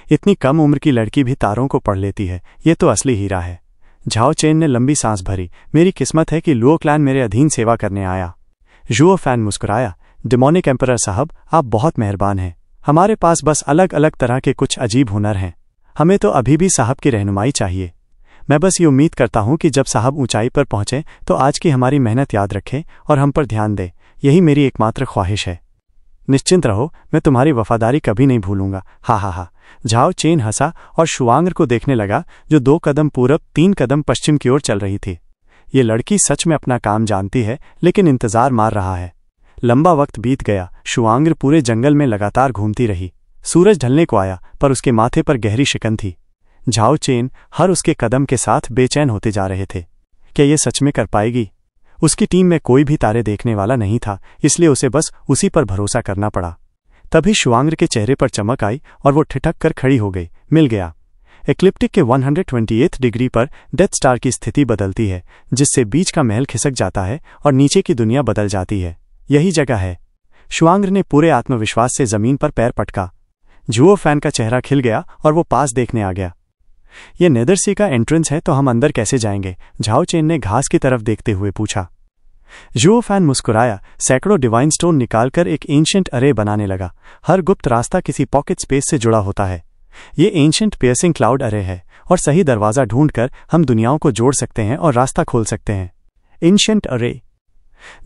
Speaker 1: इतनी कम उम्र की लड़की भी तारों को पढ़ लेती है। ये तो असली हीरा है। झाओ चैन ने लंबी सांस भरी। मेरी किस्मत है कि लुओ क्लान मेरे अधीन सेवा करने आया। जुओ फैन मुस्कुराया। डिमोनिक एम्परर साहब, आप बहुत मेहरबान हैं। हमारे पास बस अलग अलग तरह के कुछ अजीब हुनर हैं। हमें तो अभी भी साहब की रहनुमाई चाहिए। मैं बस ये उम्मीद करता हूं कि जब साहब ऊंचाई पर पहुंचे तो आज की हमारी मेहनत याद रखें और हम पर ध्यान दें। यही मेरी एकमात्र ख्वाहिश है। निश्चिंत रहो, मैं तुम्हारी वफादारी कभी नहीं भूलूंगा। हा हा हा। झाओ चैन हंसा और शुआंगर को देखने लगा, जो 2 कदम पूरब 3 कदम पश्चिम की ओर चल रही थी। ये लड़की सच में अपना काम जानती है, लेकिन इंतजार मार रहा है। लंबा वक्त बीत गया। शुआंगर पूरे जंगल में लगातार घूमती रही। सूरज ढलने को आया, पर उसके माथे पर गहरी शिकन थी। झाओ चैन हर उसके कदम के साथ बेचैन होते जा रहे थे। क्या ये सच में कर पाएगी? उसकी टीम में कोई भी तारे देखने वाला नहीं था, इसलिए उसे बस उसी पर भरोसा करना पड़ा। तभी शुआंगर के चेहरे पर चमक आई और वो ठिठक कर खड़ी हो गई। मिल गया। एक्लिप्टिक के 128 डिग्री पर डेथ स्टार की स्थिति बदलती है, जिससे बीच का महल खिसक जाता है और नीचे की दुनिया बदल जाती है। यही जगह है। शुआंगर ने पूरे आत्मविश्वास से जमीन पर पैर पटका। जुओ फैन का चेहरा खिल गया और वो पास देखने आ गया। ये नेदर सी का एंट्रेंस है, तो हम अंदर कैसे जाएंगे? झाओ चैन ने घास की तरफ देखते हुए पूछा। जुओ फैन मुस्कुराया। सैकड़ों डिवाइन स्टोन निकालकर एक एंशिएंट अरे बनाने लगा। हर गुप्त रास्ता किसी पॉकेट स्पेस से जुड़ा होता है। ये एंशिएंट पियर्सिंग क्लाउड अरे है, और सही दरवाजा ढूंढकर हम दुनियाओं को जोड़ सकते हैं और रास्ता खोल सकते हैं। एंशिएंट अरे।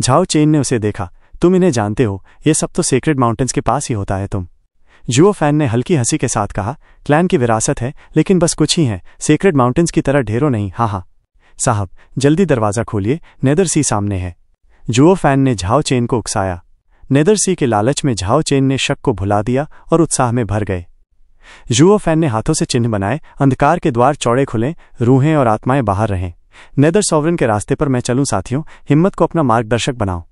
Speaker 1: झाओ चैन ने उसे देखा। तुम इन्हें जानते हो? ये सब तो सेक्रेड माउंटेन्स के पास ही होता है। तुम? जुओ फैन ने हल्की हंसी के साथ कहा, क्लैन की विरासत है, लेकिन बस कुछ ही है। सेक्रेड माउंटेन्स की तरह ढेरों नहीं। हाँ हाँ साहब, जल्दी दरवाजा खोलिए, नेदर सी सामने है। जुओ फैन ने झाओ चैन को उकसाया। नेदर सी के लालच में झाओ चेन ने शक को भुला दिया और उत्साह में भर गए। जुओ फैन ने हाथों से चिन्ह बनाए, अंधकार के द्वार चौड़े खुलें, रूहें और आत्माएं बाहर रहें। नेदर सॉवरेन के रास्ते पर मैं चलूं साथियों, हिम्मत को अपना मार्गदर्शक बनाओ।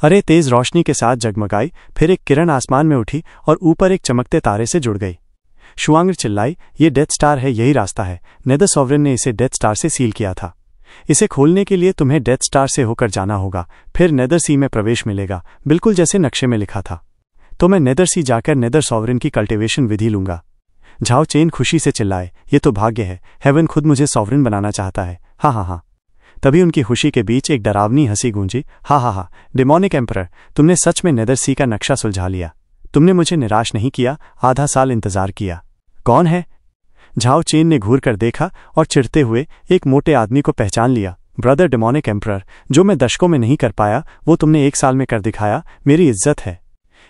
Speaker 1: अरे तेज रोशनी के साथ जगमगाई, फिर एक किरण आसमान में उठी और ऊपर एक चमकते तारे से जुड़ गई। शुआंग चिल्लाई, ये डेथ स्टार है, यही रास्ता है। नेदर सॉवरेन ने इसे डेथ स्टार से सील किया था। इसे खोलने के लिए तुम्हें डेथ स्टार से होकर जाना होगा, फिर नेदर सी में प्रवेश मिलेगा, बिल्कुल जैसे नक्शे में लिखा था। तो मैं नेदर सी जाकर नेदर सॉवरेन की कल्टीवेशन विधि लूंगा। झाओ चेन खुशी से चिल्लाए, ये तो भाग्य है, हेवन खुद मुझे सॉवरेन बनाना चाहता है। हाँ हाँ हाँ। तभी उनकी खुशी के बीच एक डरावनी हंसी गूंजी। हाँ हाँ हाँ, डेमोनिक एम्परर, तुमने सच में नेदर सी का नक्शा सुलझा लिया। तुमने मुझे निराश नहीं किया, आधा साल इंतजार किया। कौन है? झाओ चेन ने घूर कर देखा और चिढ़ते हुए एक मोटे आदमी को पहचान लिया। ब्रदर डेमोनिक एम्परर, जो मैं दशकों में नहीं कर पाया वो तुमने 1 साल में कर दिखाया, मेरी इज्जत है।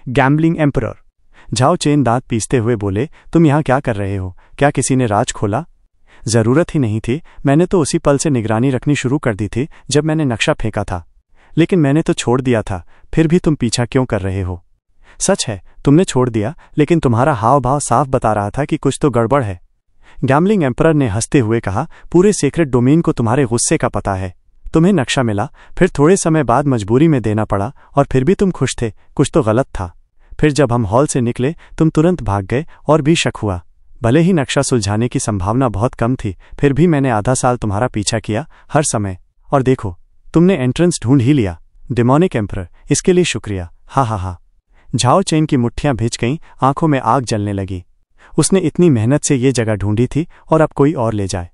Speaker 1: गैम्बलिंग एम्परर, झाओ चेन दांत पीसते हुए बोले, तुम यहाँ क्या कर रहे हो? क्या किसी ने राज खोला? जरूरत ही नहीं थी, मैंने तो उसी पल से निगरानी रखनी शुरू कर दी थी जब मैंने नक्शा फेंका था। लेकिन मैंने तो छोड़ दिया था, फिर भी तुम पीछा क्यों कर रहे हो? सच है, तुमने छोड़ दिया, लेकिन तुम्हारा हाव भाव साफ बता रहा था कि कुछ तो गड़बड़ है। गैम्बलिंग एम्परर ने हंसते हुए कहा, पूरे सीक्रेट डोमेन को तुम्हारे गुस्से का पता है। तुम्हें नक्शा मिला, फिर थोड़े समय बाद मजबूरी में देना पड़ा, और फिर भी तुम खुश थे। कुछ तो गलत था। फिर जब हम हॉल से निकले तुम तुरंत भाग गए और भी शक हुआ। भले ही नक्शा सुलझाने की संभावना बहुत कम थी, फिर भी मैंने आधा साल तुम्हारा पीछा किया हर समय, और देखो तुमने एंट्रेंस ढूंढ ही लिया। डेमोनिक एम्परर, इसके लिए शुक्रिया। हा हा हा। झाओ चेन की मुट्ठियां भिज गईं, आंखों में आग जलने लगी। उसने इतनी मेहनत से ये जगह ढूंढी थी और अब कोई और ले जाए।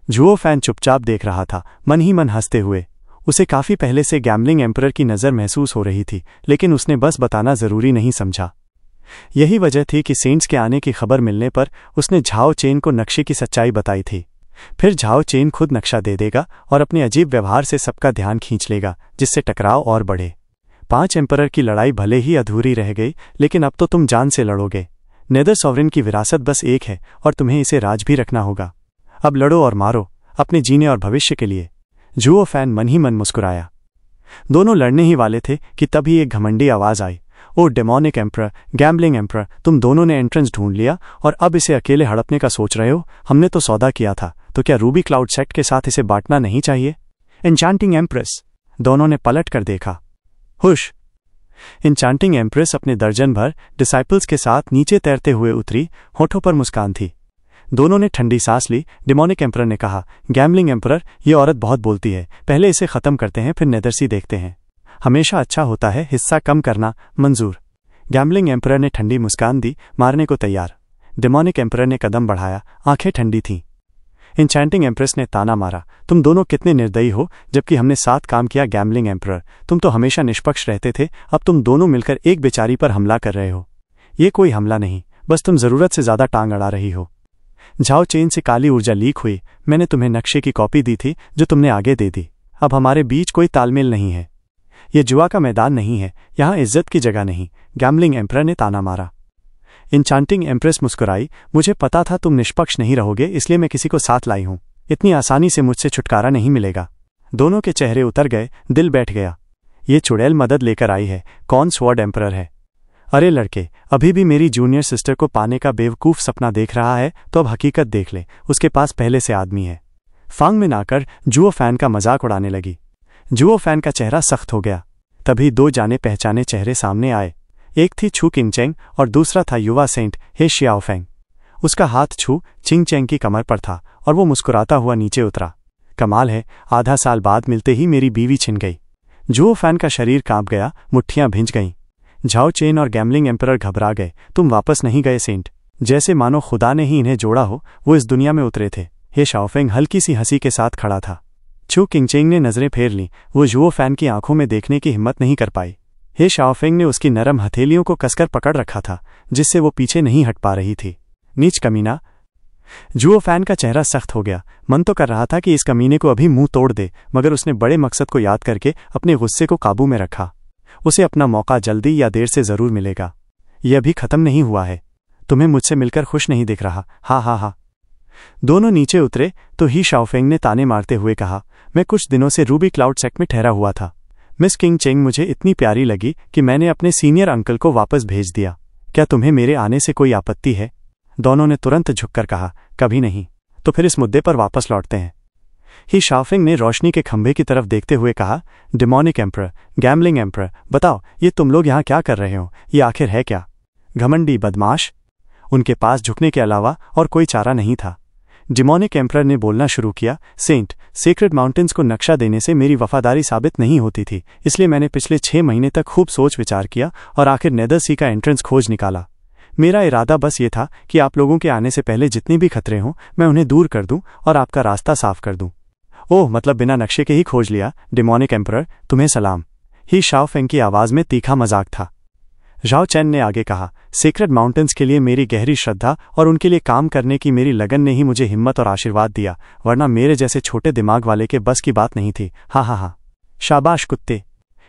Speaker 1: जुओ फैन चुपचाप देख रहा था, मन ही मन हंसते हुए। उसे काफी पहले से गैम्बलिंग एम्परर की नज़र महसूस हो रही थी, लेकिन उसने बस बताना जरूरी नहीं समझा। यही वजह थी कि सेंट्स के आने की खबर मिलने पर उसने झाओ चेन को नक्शे की सच्चाई बताई थी। फिर झाओ चेन खुद नक्शा दे देगा और अपने अजीब व्यवहार से सबका ध्यान खींच लेगा, जिससे टकराव और बढ़े। 5 एम्परर की लड़ाई भले ही अधूरी रह गई, लेकिन अब तो तुम जान से लड़ोगे। नेदर सॉवरेन की विरासत बस एक है और तुम्हें इसे राज भी रखना होगा। अब लड़ो और मारो, अपने जीने और भविष्य के लिए। जुओ फैन मन ही मन मुस्कुराया। दोनों लड़ने ही वाले थे कि तभी एक घमंडी आवाज आई, ओ डेमोनिक एम्परर, गैम्बलिंग एम्परर, तुम दोनों ने एंट्रेंस ढूंढ लिया और अब इसे अकेले हड़पने का सोच रहे हो? हमने तो सौदा किया था, तो क्या रूबी क्लाउड सेक्ट के साथ इसे बांटना नहीं चाहिए? एन्चांटिंग एम्प्रेस, दोनों ने पलट कर देखा। हुश। एन्चांटिंग एम्प्रेस अपने दर्जन भर डिसाइपल्स के साथ नीचे तैरते हुए उतरी, होठों पर मुस्कान थी। दोनों ने ठंडी सांस ली। डेमोनिक एम्परर ने कहा, गैम्बलिंग एम्परर, ये औरत बहुत बोलती है, पहले इसे खत्म करते हैं, फिर नेदरसी देखते हैं। हमेशा अच्छा होता है हिस्सा कम करना। मंजूर। गैम्बलिंग एम्परर ने ठंडी मुस्कान दी, मारने को तैयार। डेमोनिक एम्परर ने कदम बढ़ाया, आंखें ठंडी थीं। एन्चांटिंग एम्प्रेस ने ताना मारा, तुम दोनों कितने निर्दयी हो, जबकि हमने साथ काम किया। गैम्बलिंग एम्परर, तुम तो हमेशा निष्पक्ष रहते थे, अब तुम दोनों मिलकर एक बेचारी पर हमला कर रहे हो। ये कोई हमला नहीं, बस तुम जरूरत से ज्यादा टांग अड़ा रही हो। झाओ चेन से काली ऊर्जा लीक हुई। मैंने तुम्हें नक्शे की कॉपी दी थी जो तुमने आगे दे दी। अब हमारे बीच कोई तालमेल नहीं है। ये जुआ का मैदान नहीं है, यहाँ इज्जत की जगह नहीं। गैम्बलिंग एम्परर ने ताना मारा। एन्चांटिंग एम्प्रेस मुस्कुराई, मुझे पता था तुम निष्पक्ष नहीं रहोगे, इसलिए मैं किसी को साथ लाई हूं। इतनी आसानी से मुझसे छुटकारा नहीं मिलेगा। दोनों के चेहरे उतर गए, दिल बैठ गया। ये चुड़ैल मदद लेकर आई है। कौन स्वॉर्ड एम्परर है? अरे लड़के, अभी भी मेरी जूनियर सिस्टर को पाने का बेवकूफ सपना देख रहा है तो अब हकीकत देख ले, उसके पास पहले से आदमी है। फांग में आकर जुओ फैन का मजाक उड़ाने लगी। जुओ फैन का चेहरा सख्त हो गया। तभी 2 जाने पहचाने चेहरे सामने आए। एक थी छू किंगचेंग और दूसरा था युवा सेंट हे शियाओफेंग। उसका हाथ छू चिंगचेंग की कमर पर था और वो मुस्कुराता हुआ नीचे उतरा। कमाल है, आधा साल बाद मिलते ही मेरी बीवी छिन गई। जुओ फैन का शरीर कांप गया, मुट्ठियां भिंज गईं। झाओ चेन और गैम्बलिंग एम्परर घबरा गए। तुम वापस नहीं गए सेंट? जैसे मानो खुदा ने ही इन्हें जोड़ा हो, वो इस दुनिया में उतरे थे। हे शाओफेंग हल्की सी हंसी के साथ खड़ा था। छू किंगचेंग ने नजरें फेर लीं, वो जुओ फैन की आंखों में देखने की हिम्मत नहीं कर पाई। हे शाओफेंग ने उसकी नरम हथेलियों को कसकर पकड़ रखा था, जिससे वो पीछे नहीं हट पा रही थी। नीच कमीना। जुओ फैन का चेहरा सख्त हो गया। मन तो कर रहा था कि इस कमीने को अभी मुंह तोड़ दे, मगर उसने बड़े मकसद को याद करके अपने गुस्से को काबू में रखा। उसे अपना मौका जल्दी या देर से जरूर मिलेगा। यह अभी खत्म नहीं हुआ है। तुम्हें मुझसे मिलकर खुश नहीं दिख रहा? हा हा हा। दोनों नीचे उतरे तो ही शाओफेंग ने ताने मारते हुए कहा, मैं कुछ दिनों से रूबी क्लाउड सेक्ट में ठहरा हुआ था। मिस किंग चेंग मुझे इतनी प्यारी लगी कि मैंने अपने सीनियर अंकल को वापस भेज दिया। क्या तुम्हें मेरे आने से कोई आपत्ति है? दोनों ने तुरंत झुककर कहा, कभी नहीं। तो फिर इस मुद्दे पर वापस लौटते हैं। ही शाओफेंग ने रोशनी के खंभे की तरफ देखते हुए कहा, डिमोनिक एम्परर, गैम्बलिंग एम्परर, बताओ ये तुम लोग यहाँ क्या कर रहे हो? ये आखिर है क्या? घमंडी बदमाश। उनके पास झुकने के अलावा और कोई चारा नहीं था। डिमोनिक एम्परर ने बोलना शुरू किया, सेंट, सीक्रेट माउंटेन्स को नक्शा देने से मेरी वफादारी साबित नहीं होती थी, इसलिए मैंने पिछले 6 महीने तक खूब सोच विचार किया और आखिर नेदर सी का एंट्रेंस खोज निकाला। मेरा इरादा बस ये था कि आप लोगों के आने से पहले जितने भी खतरे हों मैं उन्हें दूर कर दूं और आपका रास्ता साफ कर दूं। ओह, मतलब बिना नक्शे के ही खोज लिया? डिमोनिक एम्परर, तुम्हें सलाम। ही शाओफेंग की आवाज में तीखा मजाक था। झाओ चैन ने आगे कहा, सीक्रेट माउंटेन्स के लिए मेरी गहरी श्रद्धा और उनके लिए काम करने की मेरी लगन ने ही मुझे हिम्मत और आशीर्वाद दिया, वरना मेरे जैसे छोटे दिमाग वाले के बस की बात नहीं थी। हाँ हाँ हाँ, शाबाश कुत्ते।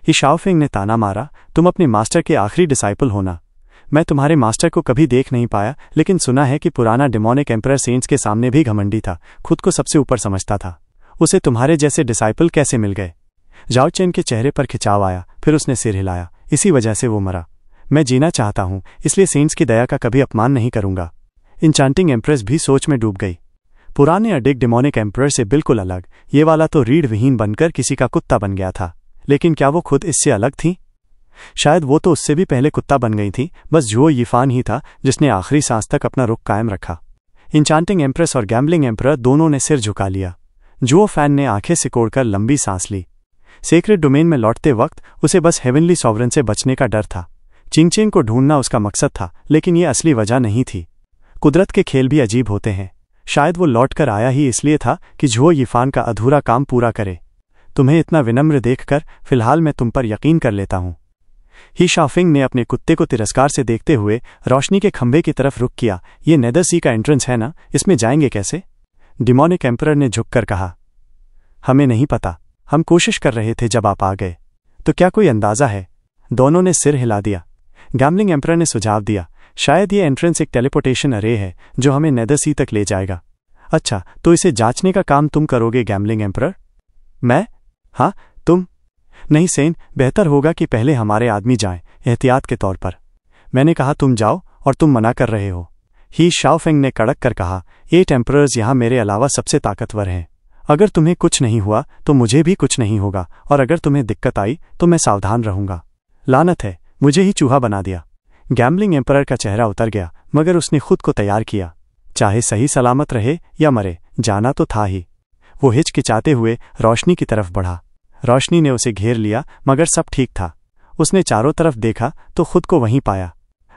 Speaker 1: ही शाओफेंग ने ताना मारा, तुम अपने मास्टर के आखिरी डिसाइपल होना। मैं तुम्हारे मास्टर को कभी देख नहीं पाया, लेकिन सुना है कि पुराना डिमोनिक एम्परर सेंट्स के सामने भी घमंडी था, खुद को सबसे ऊपर समझता था। उसे तुम्हारे जैसे डिसाइपल कैसे मिल गए? झाओ चैन के चेहरे पर खिंचाव आया, फिर उसने सिर हिलाया, इसी वजह से वो मरा। मैं जीना चाहता हूं, इसलिए सेंट्स की दया का कभी अपमान नहीं करूंगा। इंचांटिंग एम्प्रेस भी सोच में डूब गई। पुराने अडिग डिमोनिक एम्परर से बिल्कुल अलग, ये वाला तो रीढ़ विहीन बनकर किसी का कुत्ता बन गया था। लेकिन क्या वो खुद इससे अलग थी? शायद वो तो उससे भी पहले कुत्ता बन गई थी, बस जुओ यीफान ही था जिसने आखिरी सांस तक अपना रुख कायम रखा। इंचांटिंग एम्प्रेस और गैम्बलिंग एम्परर दोनों ने सिर झुका लिया। जुओ फैन ने आंखें सिकोड़कर लंबी सांस ली। सेक्रेट डोमेन में लौटते वक्त उसे बस हेवनली सॉवरन से बचने का डर था। चिंगचेंग को ढूंढना उसका मकसद था, लेकिन ये असली वजह नहीं थी। कुदरत के खेल भी अजीब होते हैं। शायद वो लौटकर आया ही इसलिए था कि जुओ यीफान का अधूरा काम पूरा करे। तुम्हें इतना विनम्र देखकर फिलहाल मैं तुम पर यकीन कर लेता हूं। ही शाओफेंग ने अपने कुत्ते को तिरस्कार से देखते हुए रोशनी के खंभे की तरफ रुख किया, ये नेदर सी का एंट्रेंस है ना, इसमें जाएंगे कैसे? डिमोनिक एम्परर ने झुककर कहा, हमें नहीं पता, हम कोशिश कर रहे थे जब आप आ गए। तो क्या कोई अंदाजा है? दोनों ने सिर हिला दिया। गैम्बलिंग एम्परर ने सुझाव दिया, शायद ये एंट्रेंस एक टेलीपोर्टेशन अरे है जो हमें नेदर सी तक ले जाएगा। अच्छा, तो इसे जांचने का काम तुम करोगे गैम्बलिंग एम्परर? मैं? हाँ, तुम? नहीं सेन, बेहतर होगा कि पहले हमारे आदमी जाएं, एहतियात के तौर पर। मैंने कहा तुम जाओ और तुम मना कर रहे हो। ही शाओफेंग ने कड़क कर कहा, 8 एम्परर्स यहाँ मेरे अलावा सबसे ताकतवर हैं। अगर तुम्हें कुछ नहीं हुआ तो मुझे भी कुछ नहीं होगा, और अगर तुम्हें दिक्कत आई तो मैं सावधान रहूंगा। लानत है, मुझे ही चूहा बना दिया। गैम्बलिंग एम्परर का चेहरा उतर गया, मगर उसने खुद को तैयार किया। चाहे सही सलामत रहे या मरे, जाना तो था ही। वो हिचकिचाते हुए रोशनी की तरफ बढ़ा। रोशनी ने उसे घेर लिया, मगर सब ठीक था। उसने चारों तरफ देखा तो खुद को वहीं पाया।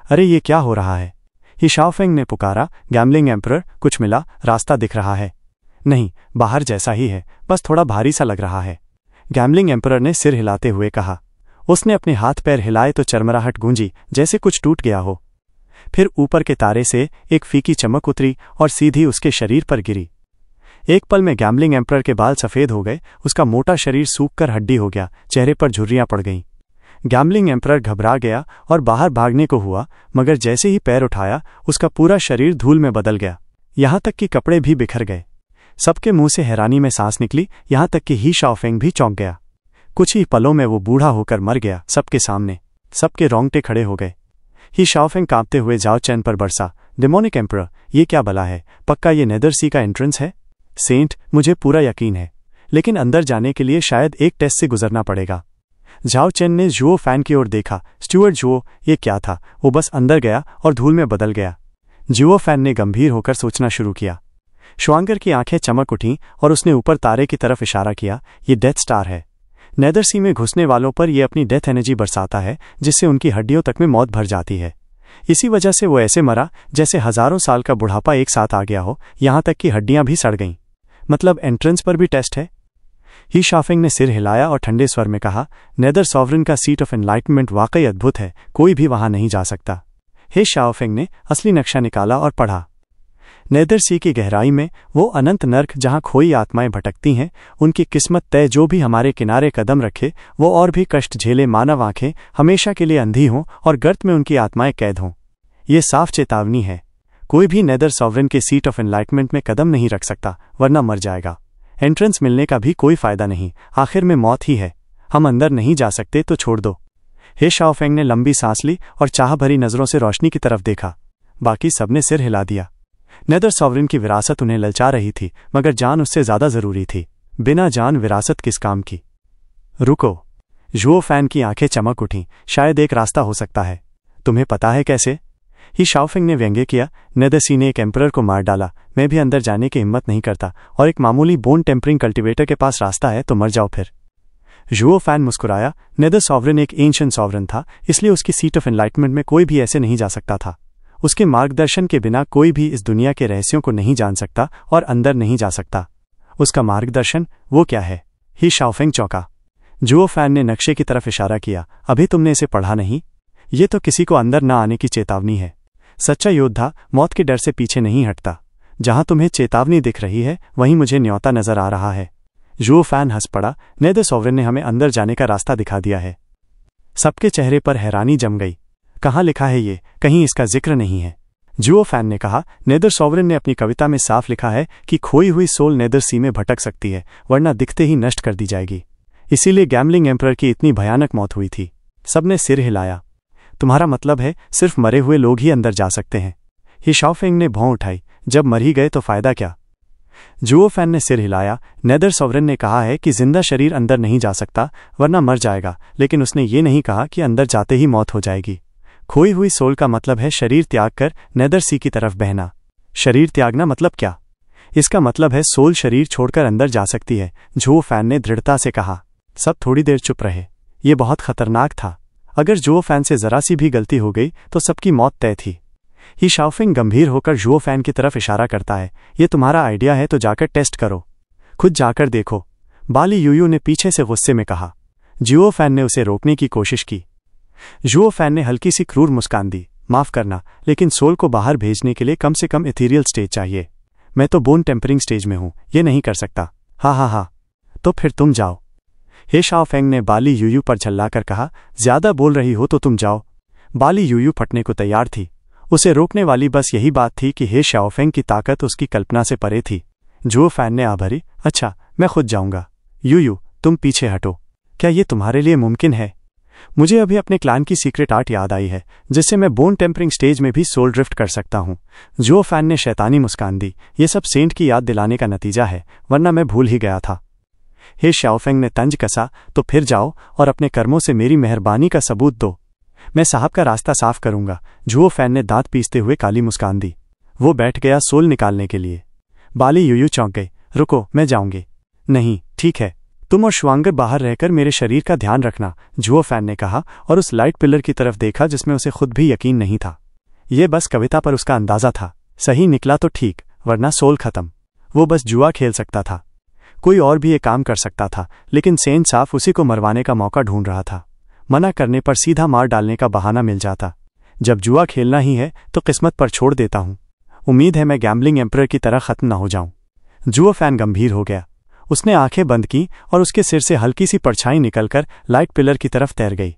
Speaker 1: अरे ये क्या हो रहा है? ही शाओफेंग ने पुकारा, गैम्बलिंग एम्परर, कुछ मिला? रास्ता दिख रहा है? नहीं, बाहर जैसा ही है, बस थोड़ा भारी सा लग रहा है। गैम्बलिंग एम्परर ने सिर हिलाते हुए कहा। उसने अपने हाथ पैर हिलाए तो चरमराहट गूंजी, जैसे कुछ टूट गया हो। फिर ऊपर के तारे से एक फीकी चमक उतरी और सीधी उसके शरीर पर गिरी। एक पल में गैम्बलिंग एम्परर के बाल सफेद हो गए, उसका मोटा शरीर सूखकर हड्डी हो गया, चेहरे पर झुर्रियां पड़ गईं। गैम्बलिंग एम्परर घबरा गया और बाहर भागने को हुआ, मगर जैसे ही पैर उठाया उसका पूरा शरीर धूल में बदल गया, यहां तक कि कपड़े भी बिखर गए। सबके मुंह से हैरानी में सांस निकली, यहां तक कि ही शाओफेंग भी चौंक गया। कुछ ही पलों में वो बूढ़ा होकर मर गया, सबके सामने। सबके रोंगटे खड़े हो गए। ही शाओफेंग कांपते हुए झाओ चैन पर बरसा, डिमोनिक एम्परर, ये क्या बला है? पक्का ये नेदर सी का एंट्रेंस है? सेंट, मुझे पूरा यकीन है, लेकिन अंदर जाने के लिए शायद एक टेस्ट से गुजरना पड़ेगा। झाओ चैन ने जुओ फैन की ओर देखा। स्टुअर्ट जुओ, ये क्या था? वो बस अंदर गया और धूल में बदल गया। जुओ फैन ने गंभीर होकर सोचना शुरू किया। श्वांगर की आंखें चमक उठीं और उसने ऊपर तारे की तरफ इशारा किया, ये डेथ स्टार है। नेदर सी में घुसने वालों पर यह अपनी डेथ एनर्जी बरसाता है, जिससे उनकी हड्डियों तक में मौत भर जाती है। इसी वजह से वो ऐसे मरा जैसे हजारों साल का बुढ़ापा एक साथ आ गया हो, यहां तक कि हड्डियां भी सड़ गईं। मतलब एंट्रेंस पर भी टेस्ट है? ही शाओफेंग ने सिर हिलाया और ठंडे स्वर में कहा, नेदर सॉवरन का सीट ऑफ एनलाइटमेंट वाकई अद्भुत है, कोई भी वहां नहीं जा सकता। हे शाओफेंग ने असली नक्शा निकाला और पढ़ा। नेदर सी की गहराई में वो अनंत नर्क जहां खोई आत्माएं भटकती हैं, उनकी किस्मत तय जो भी हमारे किनारे कदम रखे वो और भी कष्ट झेले मानव आंखें हमेशा के लिए अंधी हों और गर्त में उनकी आत्माएं कैद हों। ये साफ चेतावनी है, कोई भी नेदर सॉवरन के सीट ऑफ एनलाइटमेंट में कदम नहीं रख सकता, वरना मर जाएगा। एंट्रेंस मिलने का भी कोई फायदा नहीं, आखिर में मौत ही है। हम अंदर नहीं जा सकते तो छोड़ दो। हे शाओफेंग ने लंबी सांस ली और चाह भरी नजरों से रोशनी की तरफ देखा। बाकी सबने सिर हिला दिया। नेदर सॉवरेन की विरासत उन्हें ललचा रही थी, मगर जान उससे ज्यादा जरूरी थी। बिना जान विरासत किस काम की? रुको। जुओ फैन की आंखें चमक उठीं। शायद एक रास्ता हो सकता है। तुम्हें पता है कैसे? ही शाओफेंग ने व्यंग्य किया। नेदर सी ने एक एम्परर को मार डाला। मैं भी अंदर जाने की हिम्मत नहीं करता, और एक मामूली बोन टेम्परिंग कल्टीवेटर के पास रास्ता है तो मर जाओ फिर। जुओ फैन मुस्कुराया। नेदर सॉवरेन एक एंशिएंट सॉवरेन था, इसलिए उसकी सीट ऑफ एनलाइटमेंट में कोई भी ऐसे नहीं जा सकता था। उसके मार्गदर्शन के बिना कोई भी इस दुनिया के रहस्यों को नहीं जान सकता और अंदर नहीं जा सकता। उसका मार्गदर्शन, वो क्या है? ही शाओफेंग चौंका। जुओ फैन ने नक्शे की तरफ इशारा किया। अभी तुमने इसे पढ़ा नहीं? ये तो किसी को अंदर न आने की चेतावनी है। सच्चा योद्धा मौत के डर से पीछे नहीं हटता। जहां तुम्हें चेतावनी दिख रही है वहीं मुझे न्योता नजर आ रहा है। जुओ फैन हंस पड़ा। नेदर सॉवरेन ने हमें अंदर जाने का रास्ता दिखा दिया है। सबके चेहरे पर हैरानी जम गई। कहाँ लिखा है ये? कहीं इसका जिक्र नहीं है। जुओ फैन ने कहा। नेदर सॉवरेन ने अपनी कविता में साफ लिखा है कि खोई हुई सोल नेदर सी में भटक सकती है, वरना दिखते ही नष्ट कर दी जाएगी। इसीलिए गैम्बलिंग एम्परर की इतनी भयानक मौत हुई थी। सबने सिर हिलाया। तुम्हारा मतलब है सिर्फ मरे हुए लोग ही अंदर जा सकते हैं? ही शाओफेंग ने भौं उठाई। जब मर ही गए तो फायदा क्या? जुओ फैन ने सिर हिलाया। नेदर सॉवरेन ने कहा है कि जिंदा शरीर अंदर नहीं जा सकता, वरना मर जाएगा, लेकिन उसने ये नहीं कहा कि अंदर जाते ही मौत हो जाएगी। खोई हुई सोल का मतलब है शरीर त्याग कर नेदर सी की तरफ बहना। शरीर त्यागना मतलब क्या? इसका मतलब है सोल शरीर छोड़कर अंदर जा सकती है, जुओ फैन ने दृढ़ता से कहा। सब थोड़ी देर चुप रहे। ये बहुत खतरनाक था। अगर जुओ फैन से जरा सी भी गलती हो गई तो सबकी मौत तय थी। ही शाओफेंग गंभीर होकर जुओ फैन की तरफ इशारा करता है। ये तुम्हारा आइडिया है तो जाकर टेस्ट करो, खुद जाकर देखो। बाली यूयू ने पीछे से गुस्से में कहा। जुओ फैन ने उसे रोकने की कोशिश की। जुओ फैन ने हल्की सी क्रूर मुस्कान दी। माफ करना, लेकिन सोल को बाहर भेजने के लिए कम से कम इथीरियल स्टेज चाहिए। मैं तो बोन टेम्परिंग स्टेज में हूं, ये नहीं कर सकता। हा। तो फिर तुम जाओ। हे शाओफेंग ने बाली यूयू पर झल्लाकर कहा। ज्यादा बोल रही हो तो तुम जाओ। बाली यूयू फटने को तैयार थी। उसे रोकने वाली बस यही बात थी कि हे शाओफेंग की ताकत उसकी कल्पना से परे थी। जुओ फैन ने आभरी। अच्छा, मैं खुद जाऊंगा। यूयू, तुम पीछे हटो। क्या ये तुम्हारे लिए मुमकिन है? मुझे अभी अपने क्लान की सीक्रेट आर्ट याद आई है, जिससे मैं बोन टेम्परिंग स्टेज में भी सोल ड्रिफ्ट कर सकता हूं। जुओ फैन ने शैतानी मुस्कान दी। ये सब सेंट की याद दिलाने का नतीजा है, वरना मैं भूल ही गया था। हे शाओफेंग ने तंज कसा। तो फिर जाओ और अपने कर्मों से मेरी मेहरबानी का सबूत दो। मैं साहब का रास्ता साफ करूंगा। जुओ फैन ने दांत पीसते हुए काली मुस्कान दी। वो बैठ गया सोल निकालने के लिए। बाली यूयू चौंक गई। रुको, मैं जाऊंगी। नहीं, ठीक है, तुम और श्वांगर बाहर रहकर मेरे शरीर का ध्यान रखना, जुओ फैन ने कहा और उस लाइट पिलर की तरफ देखा जिसमें उसे खुद भी यकीन नहीं था। ये बस कविता पर उसका अंदाजा था। सही निकला तो ठीक, वरना सोल खत्म। वो बस जुआ खेल सकता था। कोई और भी ये काम कर सकता था, लेकिन सेंट साफ उसी को मरवाने का मौका ढूंढ रहा था। मना करने पर सीधा मार डालने का बहाना मिल जाता। जब जुआ खेलना ही है तो किस्मत पर छोड़ देता हूं। उम्मीद है मैं गैम्बलिंग एम्परर की तरह खत्म न हो जाऊं। जुओ फैन गंभीर हो गया। उसने आंखें बंद की और उसके सिर से हल्की सी परछाई निकलकर लाइट पिलर की तरफ तैर गई।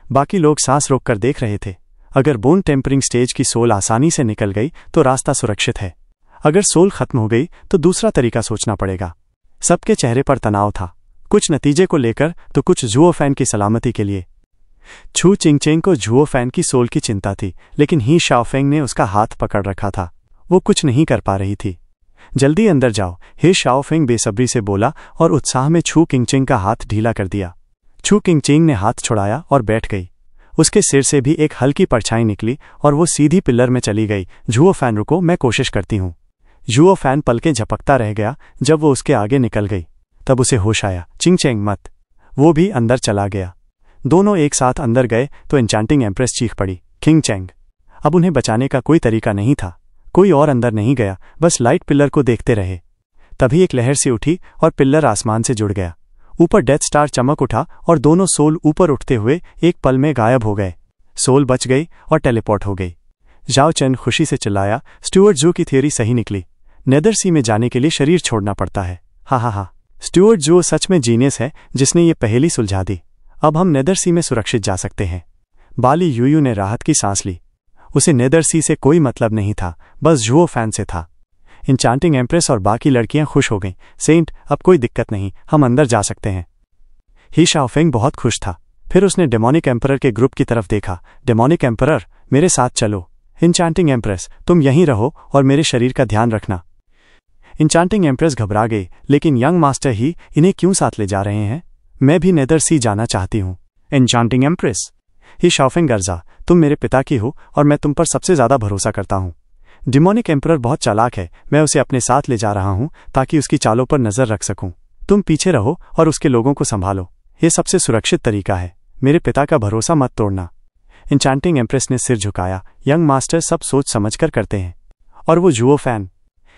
Speaker 1: बाकी लोग सांस रोककर देख रहे थे। अगर बोन टेम्परिंग स्टेज की सोल आसानी से निकल गई तो रास्ता सुरक्षित है। अगर सोल खत्म हो गई तो दूसरा तरीका सोचना पड़ेगा। सबके चेहरे पर तनाव था, कुछ नतीजे को लेकर तो कुछ जुओ फैन की सलामती के लिए। छू चिंगचेंग को जुओ फैन की सोल की चिंता थी, लेकिन ही शाओफेंग ने उसका हाथ पकड़ रखा था। वो कुछ नहीं कर पा रही थी। जल्दी अंदर जाओ, हे शाओफेंग बेसब्री से बोला और उत्साह में छू किंगचेंग का हाथ ढीला कर दिया। छू किंगचेंग ने हाथ छुड़ाया और बैठ गई। उसके सिर से भी एक हल्की परछाई निकली और वो सीधी पिलर में चली गई। जुओ फैन रुको, मैं कोशिश करती हूँ। जुओ फैन पलकें झपकता रह गया। जब वो उसके आगे निकल गई तब उसे होश आया। चिंगचेंग मत। वो भी अंदर चला गया। दोनों एक साथ अंदर गए तो एन्चांटिंग एम्प्रेस चीख पड़ी, किंगचेंग। अब उन्हें बचाने का कोई तरीका नहीं था। कोई और अंदर नहीं गया, बस लाइट पिलर को देखते रहे। तभी एक लहर सी उठी और पिलर आसमान से जुड़ गया। ऊपर डेथ स्टार चमक उठा और दोनों सोल ऊपर उठते हुए एक पल में गायब हो गए। सोल बच गई और टेलीपोर्ट हो गई। जाओ चेन खुशी से चिल्लाया, स्टुअर्ट जू की थियोरी सही निकली। नेदर सी में जाने के लिए शरीर छोड़ना पड़ता है। हा। स्टुअर्ट जू सच में जीनियस है जिसने ये पहेली सुलझा दी। अब हम नेदर सी में सुरक्षित जा सकते हैं। बाली यूयू ने राहत की सांस ली। उसे नेदर सी से कोई मतलब नहीं था, बस जुओ फैन से था। एन्चांटिंग एम्प्रेस और बाकी लड़कियां खुश हो गईं। सेंट, अब कोई दिक्कत नहीं, हम अंदर जा सकते हैं। ही शाओफेंग बहुत खुश था। फिर उसने डेमोनिक एम्परर के ग्रुप की तरफ देखा। डेमोनिक एम्परर, मेरे साथ चलो। इंचांटिंग एम्प्रेस, तुम यहीं रहो और मेरे शरीर का ध्यान रखना। इंचांटिंग एम्प्रेस घबरा गई, लेकिन यंग मास्टर ही इन्हें क्यों साथ ले जा रहे हैं? मैं भी नेदर सी जाना चाहती हूँ। इंचांटिंग एम्प्रेस, ही शाओफेंग गर्जा, तुम मेरे पिता की हो और मैं तुम पर सबसे ज्यादा भरोसा करता हूँ। डेमोनिक एम्परर बहुत चालाक है, मैं उसे अपने साथ ले जा रहा हूँ ताकि उसकी चालों पर नजर रख सकूं। तुम पीछे रहो और उसके लोगों को संभालो, ये सबसे सुरक्षित तरीका है। मेरे पिता का भरोसा मत तोड़ना। इंचांटिंग एम्प्रेस ने सिर झुकाया। यंग मास्टर सब सोच समझकर करते हैं। और वो जुओ फैन,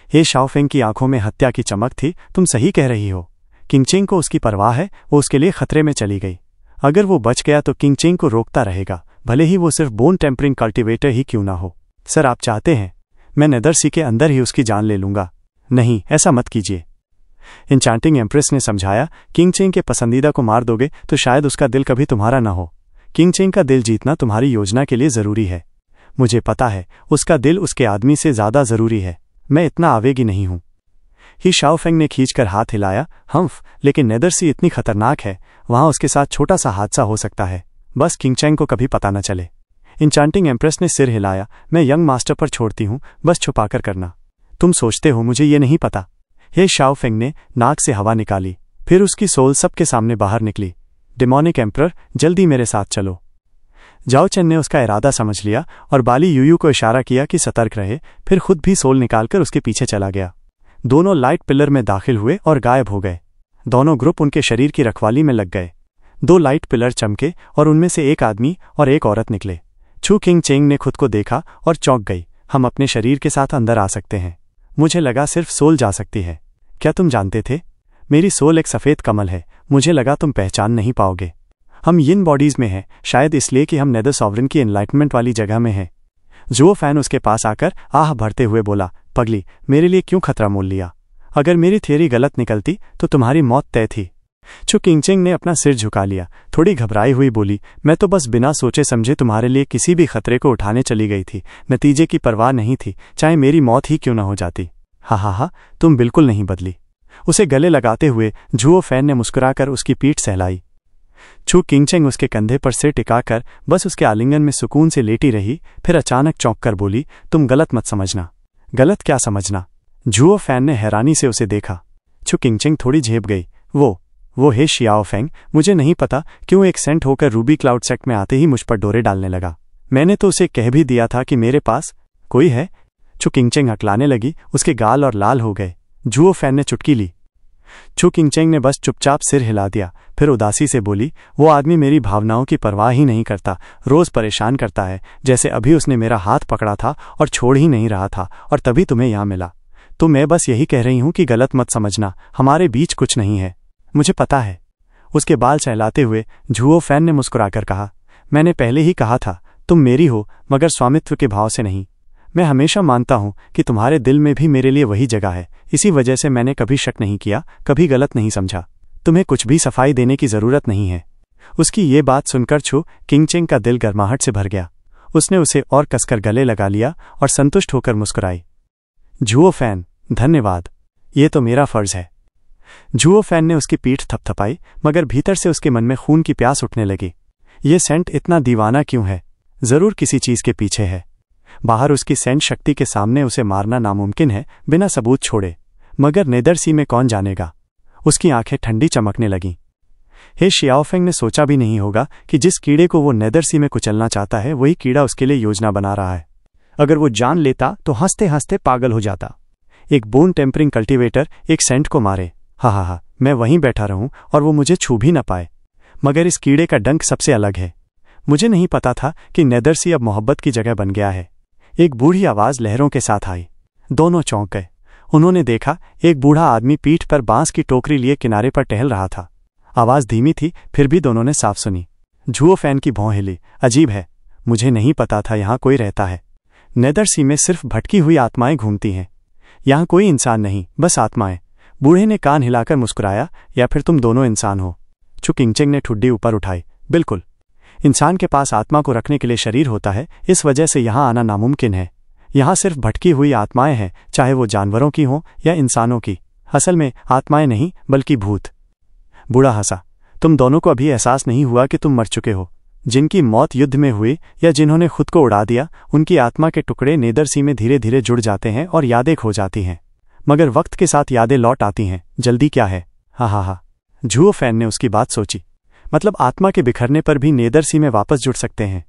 Speaker 1: हे शाओफेंग की आंखों में हत्या की चमक थी। तुम सही कह रही हो। किंगचेंग को उसकी परवाह है, वो उसके लिए खतरे में चली गई। अगर वो बच गया तो किंगचेंग को रोकता रहेगा, भले ही वो सिर्फ बोन टेम्परिंग कल्टीवेटर ही क्यों ना हो। सर, आप चाहते हैं मैं नेदरसी के अंदर ही उसकी जान ले लूंगा? नहीं, ऐसा मत कीजिए। इंचांटिंग एम्प्रेस ने समझाया, किंगचेंग के पसंदीदा को मार दोगे तो शायद उसका दिल कभी तुम्हारा ना हो। किंगचेंग का दिल जीतना तुम्हारी योजना के लिए जरूरी है। मुझे पता है, उसका दिल उसके आदमी से ज्यादा जरूरी है। मैं इतना आवेगी नहीं हूं। ही शाओफेंग ने खींचकर हाथ हिलाया। हम्फ, लेकिन नेदरसी इतनी खतरनाक है, वहां उसके साथ छोटा सा हादसा हो सकता है। बस किंगचेंग को कभी पता न चले। इंचांटिंग एम्प्रेस ने सिर हिलाया। मैं यंग मास्टर पर छोड़ती हूँ, बस छुपाकर करना। तुम सोचते हो मुझे ये नहीं पता? हे शाओफेंग ने नाक से हवा निकाली, फिर उसकी सोल सबके सामने बाहर निकली। डेमोनिक एम्परर, जल्दी मेरे साथ चलो। जाओ चेन ने उसका इरादा समझ लिया और बाली यूयू को इशारा किया कि सतर्क रहे, फिर खुद भी सोल निकालकर उसके पीछे चला गया। दोनों लाइट पिलर में दाखिल हुए और गायब हो गए। दोनों ग्रुप उनके शरीर की रखवाली में लग गए। 2 लाइट पिलर चमके और उनमें से एक आदमी और एक औरत निकले। छू किंगचेंग ने खुद को देखा और चौंक गई। हम अपने शरीर के साथ अंदर आ सकते हैं। मुझे लगा सिर्फ सोल जा सकती है। क्या तुम जानते थे? मेरी सोल एक सफेद कमल है। मुझे लगा तुम पहचान नहीं पाओगे। हम यिन बॉडीज में हैं, शायद इसलिए कि हम नेदर सॉवरेन की एनलाइटमेंट वाली जगह में हैं। जुओ फैन उसके पास आकर आह भरते हुए बोला, पगली, मेरे लिए क्यों खतरा मोल लिया? अगर मेरी थियरी गलत निकलती तो तुम्हारी मौत तय थी। छू किंगचेंग ने अपना सिर झुका लिया, थोड़ी घबराई हुई बोली, मैं तो बस बिना सोचे समझे तुम्हारे लिए किसी भी खतरे को उठाने चली गई थी। नतीजे की परवाह नहीं थी, चाहे मेरी मौत ही क्यों न हो जाती। हा, तुम बिल्कुल नहीं बदली। उसे गले लगाते हुए जुओ फैन ने मुस्कुराकर उसकी पीठ सहलाई। छू किंगचेंग उसके कंधे पर सिर टिकाकर बस उसके आलिंगन में सुकून से लेटी रही, फिर अचानक चौंक कर बोली, तुम गलत मत समझना। गलत क्या समझना? जुओ फैन ने हैरानी से उसे देखा। छू किंगचेंग थोड़ी झेप गई। वो हे शियाओफेंग, मुझे नहीं पता क्यों एक सेंट होकर रूबी क्लाउड सेक्ट में आते ही मुझ पर डोरे डालने लगा। मैंने तो उसे कह भी दिया था कि मेरे पास कोई है। छू किंगचेंग हकलाने लगी, उसके गाल और लाल हो गए। जुओ फैन ने चुटकी ली। छू किंगचेंग ने बस चुपचाप सिर हिला दिया, फिर उदासी से बोली, वो आदमी मेरी भावनाओं की परवाह ही नहीं करता, रोज परेशान करता है, जैसे अभी उसने मेरा हाथ पकड़ा था और छोड़ ही नहीं रहा था, और तभी तुम्हें यहां मिला। तो मैं बस यही कह रही हूं कि गलत मत समझना, हमारे बीच कुछ नहीं है। मुझे पता है। उसके बाल सहलाते हुए जुओ फैन ने मुस्कुराकर कहा, मैंने पहले ही कहा था, तुम मेरी हो, मगर स्वामित्व के भाव से नहीं। मैं हमेशा मानता हूं कि तुम्हारे दिल में भी मेरे लिए वही जगह है। इसी वजह से मैंने कभी शक नहीं किया, कभी गलत नहीं समझा। तुम्हें कुछ भी सफाई देने की जरूरत नहीं है। उसकी ये बात सुनकर छू किंगचेंग का दिल गर्माहट से भर गया। उसने उसे और कसकर गले लगा लिया और संतुष्ट होकर मुस्कुराई। जुओ फैन, धन्यवाद, ये तो मेरा फर्ज है। जुओ फैन ने उसकी पीठ थपथपाई, मगर भीतर से उसके मन में खून की प्यास उठने लगी। ये सेंट इतना दीवाना क्यों है? जरूर किसी चीज के पीछे है। बाहर उसकी सेंट शक्ति के सामने उसे मारना नामुमकिन है, बिना सबूत छोड़े, मगर नेदरसी में कौन जानेगा? उसकी आंखें ठंडी चमकने लगीं। हे शियाओफेंग ने सोचा भी नहीं होगा कि जिस कीड़े को वो नेदरसी में कुचलना चाहता है, वही कीड़ा उसके लिए योजना बना रहा है। अगर वो जान लेता तो हंसते हंसते पागल हो जाता। एक बोन टेम्परिंग कल्टीवेटर एक सेंट को मारे, हा, मैं वहीं बैठा रहूं और वो मुझे छू भी न पाए। मगर इस कीड़े का डंक सबसे अलग है। मुझे नहीं पता था कि नेदरसी अब मोहब्बत की जगह बन गया है। एक बूढ़ी आवाज लहरों के साथ आई। दोनों चौंक गए। उन्होंने देखा एक बूढ़ा आदमी पीठ पर बांस की टोकरी लिए किनारे पर टहल रहा था। आवाज धीमी थी, फिर भी दोनों ने साफ सुनी। जुओ फैन की भौं हिली। अजीब है, मुझे नहीं पता था यहां कोई रहता है। नेदरसी में सिर्फ भटकी हुई आत्माएं घूमती हैं। यहां कोई इंसान नहीं, बस आत्माएं। बूढ़े ने कान हिलाकर मुस्कुराया, या फिर तुम दोनों इंसान हो? छू किंगचेंग ने ठुड्डी ऊपर उठाई। बिल्कुल। इंसान के पास आत्मा को रखने के लिए शरीर होता है, इस वजह से यहां आना नामुमकिन है। यहां सिर्फ भटकी हुई आत्माएं हैं, चाहे वो जानवरों की हों या इंसानों की। असल में आत्माएं नहीं, बल्कि भूत। बूढ़ा हंसा। तुम दोनों को अभी एहसास नहीं हुआ कि तुम मर चुके हो। जिनकी मौत युद्ध में हुई या जिन्होंने खुद को उड़ा दिया, उनकी आत्मा के टुकड़े नेदरसी में धीरे धीरे जुड़ जाते हैं और यादें खो जाती हैं, मगर वक्त के साथ यादें लौट आती हैं। जल्दी क्या है? हा। झुओ फैन ने उसकी बात सोची। मतलब आत्मा के बिखरने पर भी नेदरसी में वापस जुड़ सकते हैं?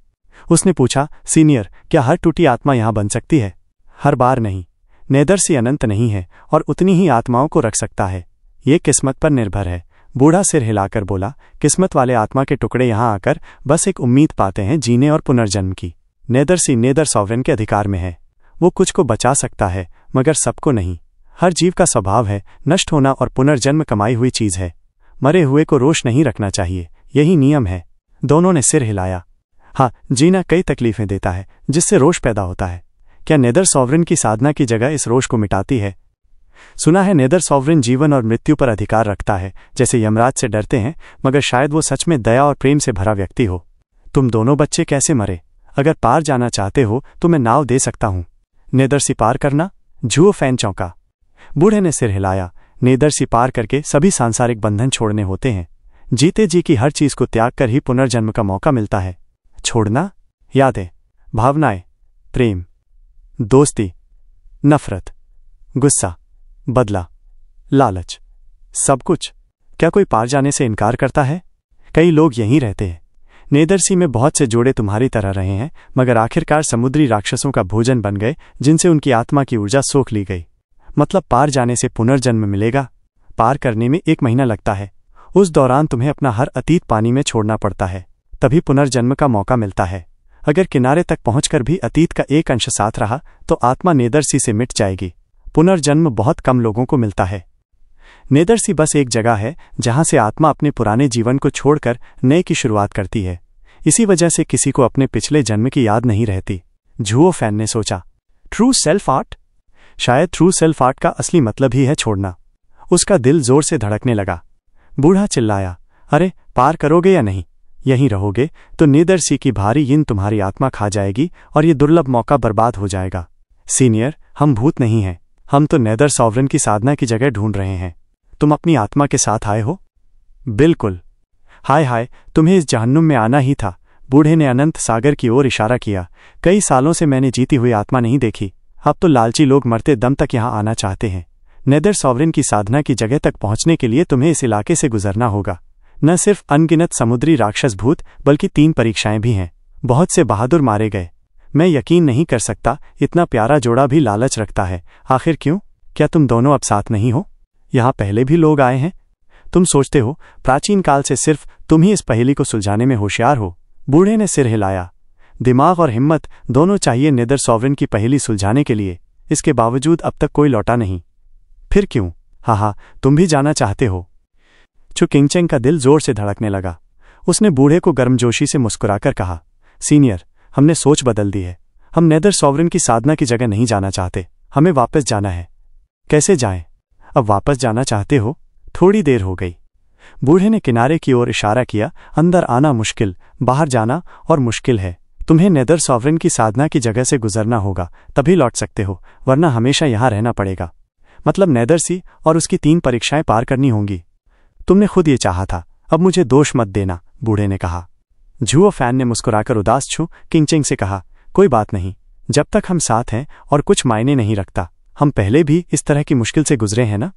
Speaker 1: उसने पूछा, सीनियर, क्या हर टूटी आत्मा यहां बन सकती है? हर बार नहीं। नेदरसी अनंत नहीं है और उतनी ही आत्माओं को रख सकता है। ये किस्मत पर निर्भर है। बूढ़ा सिर हिलाकर बोला, किस्मत वाले आत्मा के टुकड़े यहां आकर बस एक उम्मीद पाते हैं जीने और पुनर्जन्म की। नेदरसी नेदर सॉवरेन के अधिकार में है। वो कुछ को बचा सकता है, मगर सबको नहीं। हर जीव का स्वभाव है नष्ट होना, और पुनर्जन्म कमाई हुई चीज है। मरे हुए को रोष नहीं रखना चाहिए, यही नियम है। दोनों ने सिर हिलाया। हाँ, जीना कई तकलीफें देता है जिससे रोष पैदा होता है। क्या नेदर सॉवरेन की साधना की जगह इस रोष को मिटाती है? सुना है नेदर सॉवरेन जीवन और मृत्यु पर अधिकार रखता है। जैसे यमराज से डरते हैं, मगर शायद वो सच में दया और प्रेम से भरा व्यक्ति हो। तुम दोनों बच्चे कैसे मरे? अगर पार जाना चाहते हो तो मैं नाव दे सकता हूं। नेदरसी पार करना? झुओ फैन चौंका। बूढ़े ने सिर हिलाया। नेदरसी पार करके सभी सांसारिक बंधन छोड़ने होते हैं। जीते जी की हर चीज को त्याग कर ही पुनर्जन्म का मौका मिलता है। छोड़ना? यादें, भावनाएं, प्रेम, दोस्ती, नफरत, गुस्सा, बदला, लालच, सब कुछ। क्या कोई पार जाने से इनकार करता है? कई लोग यहीं रहते हैं। नेदरसी में बहुत से जोड़े तुम्हारी तरह रहे हैं, मगर आखिरकार समुद्री राक्षसों का भोजन बन गए, जिनसे उनकी आत्मा की ऊर्जा सोख ली गई। मतलब पार जाने से पुनर्जन्म मिलेगा? पार करने में 1 महीना लगता है। उस दौरान तुम्हें अपना हर अतीत पानी में छोड़ना पड़ता है, तभी पुनर्जन्म का मौका मिलता है। अगर किनारे तक पहुंचकर भी अतीत का एक अंश साथ रहा तो आत्मा नेदरसी से मिट जाएगी। पुनर्जन्म बहुत कम लोगों को मिलता है। नेदरसी बस एक जगह है जहां से आत्मा अपने पुराने जीवन को छोड़कर नए की शुरुआत करती है। इसी वजह से किसी को अपने पिछले जन्म की याद नहीं रहती। झुओ फैन ने सोचा, ट्रू सेल्फ आर्ट? शायद ट्रू सेल्फ आर्ट का असली मतलब ही है छोड़ना। उसका दिल जोर से धड़कने लगा। बूढ़ा चिल्लाया, अरे पार करोगे या नहीं? यहीं रहोगे तो नेदरसी की भारी यिन तुम्हारी आत्मा खा जाएगी और ये दुर्लभ मौका बर्बाद हो जाएगा। सीनियर, हम भूत नहीं हैं। हम तो नेदर सॉवरेन की साधना की जगह ढूंढ रहे हैं। तुम अपनी आत्मा के साथ आए हो? बिल्कुल। हाय, तुम्हें इस जहन्नुम में आना ही था। बूढ़े ने अनंत सागर की ओर इशारा किया। कई सालों से मैंने जीती हुई आत्मा नहीं देखी। अब तो लालची लोग मरते दम तक यहां आना चाहते हैं। नेदर सॉवरेन की साधना की जगह तक पहुंचने के लिए तुम्हें इस इलाके से गुजरना होगा। न सिर्फ अनगिनत समुद्री राक्षस भूत, बल्कि 3 परीक्षाएं भी हैं। बहुत से बहादुर मारे गए। मैं यकीन नहीं कर सकता इतना प्यारा जोड़ा भी लालच रखता है। आखिर क्यों? क्या तुम दोनों अब साथ नहीं हो? यहां पहले भी लोग आए हैं। तुम सोचते हो प्राचीन काल से सिर्फ तुम ही इस पहेली को सुलझाने में होशियार हो? बूढ़े ने सिर हिलाया। दिमाग और हिम्मत दोनों चाहिए नेदर सॉवरेन की पहेली सुलझाने के लिए। इसके बावजूद अब तक कोई लौटा नहीं। फिर क्यों? हा, तुम भी जाना चाहते हो? चु किंगचेंग का दिल जोर से धड़कने लगा। उसने बूढ़े को गर्मजोशी से मुस्कुराकर कहा, सीनियर, हमने सोच बदल दी है। हम नेदर सॉवरेन की साधना की जगह नहीं जाना चाहते। हमें वापस जाना है। कैसे जाएं? अब वापस जाना चाहते हो? थोड़ी देर हो गई। बूढ़े ने किनारे की ओर इशारा किया। अंदर आना मुश्किल, बाहर जाना और मुश्किल है। तुम्हें नेदर सॉवरेन की साधना की जगह से गुजरना होगा, तभी लौट सकते हो, वरना हमेशा यहां रहना पड़ेगा। मतलब नेदरसी और उसकी 3 परीक्षाएं पार करनी होंगी। तुमने खुद ये चाहा था, अब मुझे दोष मत देना, बूढ़े ने कहा। झुओ फैन ने मुस्कुराकर उदास छू किंगचेंग से कहा, कोई बात नहीं, जब तक हम साथ हैं और कुछ मायने नहीं रखता। हम पहले भी इस तरह की मुश्किल से गुजरे हैं ना?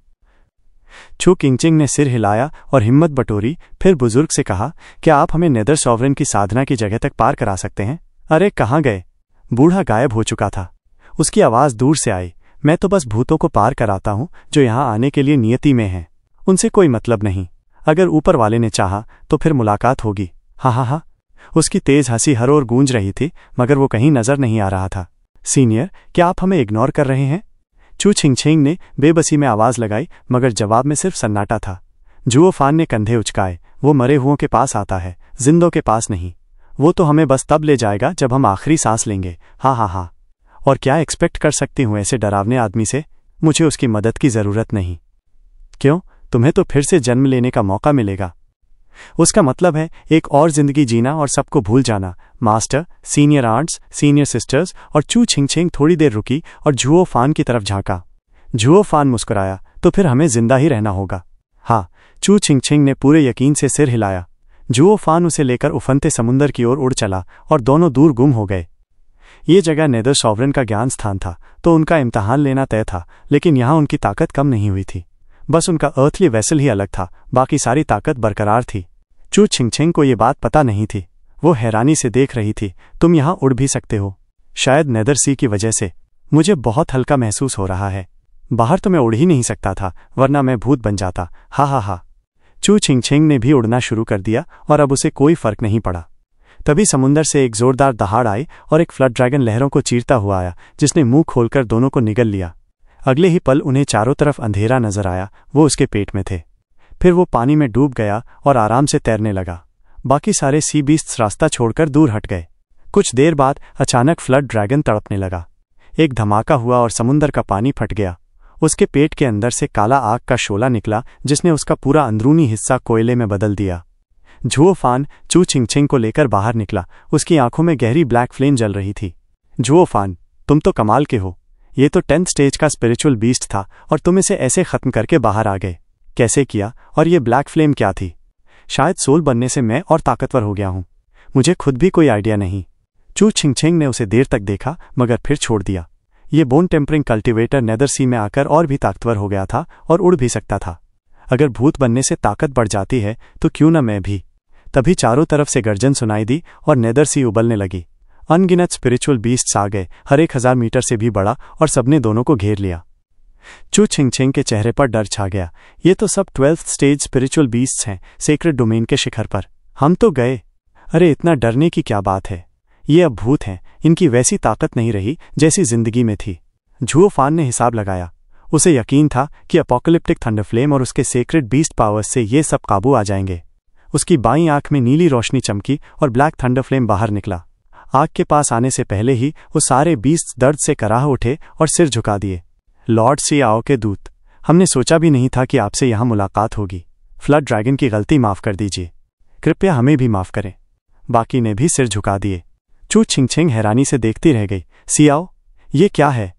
Speaker 1: छू किंगचेंग ने सिर हिलाया और हिम्मत बटोरी। फिर बुजुर्ग से कहा, क्या आप हमें नेदर सॉवरेन की साधना की जगह तक पार करा सकते हैं? अरे कहाँ गए? बूढ़ा गायब हो चुका था। उसकी आवाज दूर से आई, मैं तो बस भूतों को पार कराता हूं जो यहां आने के लिए नियति में हैं। उनसे कोई मतलब नहीं। अगर ऊपर वाले ने चाहा तो फिर मुलाकात होगी। हा। उसकी तेज हंसी हर ओर गूंज रही थी, मगर वो कहीं नजर नहीं आ रहा था। सीनियर, क्या आप हमें इग्नोर कर रहे हैं? चू छिंगछेंग ने बेबसी में आवाज लगाई, मगर जवाब में सिर्फ सन्नाटा था। झुओ फान ने कंधे उचकाए। वो मरे हुओं के पास आता है, जिंदों के पास नहीं। वो तो हमें बस तब ले जाएगा जब हम आखिरी सांस लेंगे। हा। और क्या एक्सपेक्ट कर सकती हूं ऐसे डरावने आदमी से? मुझे उसकी मदद की जरूरत नहीं। क्यों? तुम्हें तो फिर से जन्म लेने का मौका मिलेगा। उसका मतलब है एक और जिंदगी जीना और सबको भूल जाना। Master, senior aunts, senior sisters. और चू छिंगछेंग थोड़ी देर रुकी और झुओ फान की तरफ झांका। झुओ फान मुस्कुराया, तो फिर हमें जिंदा ही रहना होगा। हाँ, चू छिंगछिंग ने पूरे यकीन से सिर हिलाया। जुओ फान उसे लेकर उफनते समुंदर की ओर उड़ चला और दोनों दूर गुम हो गए। ये जगह नेदर सॉवरेन का ज्ञान स्थान था, तो उनका इम्तहान लेना तय था, लेकिन यहाँ उनकी ताकत कम नहीं हुई थी। बस उनका अर्थली वेसल ही अलग था, बाकी सारी ताकत बरकरार थी। चू छिंगछिंग को ये बात पता नहीं थी। वो हैरानी से देख रही थी। तुम यहाँ उड़ भी सकते हो? शायद नेदर सी की वजह से मुझे बहुत हल्का महसूस हो रहा है। बाहर तो मैं उड़ ही नहीं सकता था, वरना मैं भूत बन जाता। हा हा हा। चू छिंगछिंग ने भी उड़ना शुरू कर दिया और अब उसे कोई फर्क नहीं पड़ा। तभी समुंदर से एक जोरदार दहाड़ आई और एक फ्लड ड्रैगन लहरों को चीरता हुआ आया, जिसने मुंह खोलकर दोनों को निगल लिया। अगले ही पल उन्हें चारों तरफ अंधेरा नजर आया। वो उसके पेट में थे। फिर वो पानी में डूब गया और आराम से तैरने लगा। बाकी सारे सी बीस्ट्स रास्ता छोड़कर दूर हट गए। कुछ देर बाद अचानक फ्लड ड्रैगन तड़पने लगा। एक धमाका हुआ और समुंदर का पानी फट गया। उसके पेट के अंदर से काला आग का शोला निकला, जिसने उसका पूरा अंदरूनी हिस्सा कोयले में बदल दिया। जुओ फान चू छिंगछिंग को लेकर बाहर निकला। उसकी आंखों में गहरी ब्लैक फ्लेम जल रही थी। जुओ फान, तुम तो कमाल के हो। ये तो 10th स्टेज का स्पिरिचुअल बीस्ट था और तुम इसे ऐसे खत्म करके बाहर आ गए। कैसे किया? और ये ब्लैक फ्लेम क्या थी? शायद सोल बनने से मैं और ताकतवर हो गया हूं। मुझे खुद भी कोई आइडिया नहीं। चू छिंगछिंग ने उसे देर तक देखा, मगर फिर छोड़ दिया। ये बोन टेम्परिंग कल्टिवेटर नेदर सी में आकर और भी ताकतवर हो गया था और उड़ भी सकता था। अगर भूत बनने से ताकत बढ़ जाती है तो क्यों न मैं भी। तभी चारों तरफ से गर्जन सुनाई दी और नेदर सी उबलने लगी। अनगिनत स्पिरिचुअल बीस्ट्स आ गए, हर 1000 मीटर से भी बड़ा, और सबने दोनों को घेर लिया। चू छिंगछिंग के चेहरे पर डर छा गया। ये तो सब 12th स्टेज स्पिरिचुअल बीस्ट्स हैं, सेक्रेड डोमेन के शिखर पर। हम तो गए। अरे इतना डरने की क्या बात है? ये अब भूत हैं, इनकी वैसी ताकत नहीं रही जैसी जिंदगी में थी। जुओ फान ने हिसाब लगाया। उसे यकीन था कि अपोकलिप्टिक थंडरफ्लेम और उसके सेक्रेड बीस्ट पावर्स से ये सब काबू आ जाएंगे। उसकी बाईं आंख में नीली रोशनी चमकी और ब्लैक थंडरफ्लेम बाहर निकला। आग के पास आने से पहले ही वो सारे बीस्ट दर्द से कराह उठे और सिर झुका दिए। लॉर्ड सी आओ के दूत, हमने सोचा भी नहीं था कि आपसे यहाँ मुलाकात होगी। फ्लड ड्रैगन की गलती माफ कर दीजिए। कृपया हमें भी माफ करें। बाकी ने भी सिर झुका दिए। चू छिंगछिंग हैरानी से देखती रह गई। सियाओ, ये क्या है?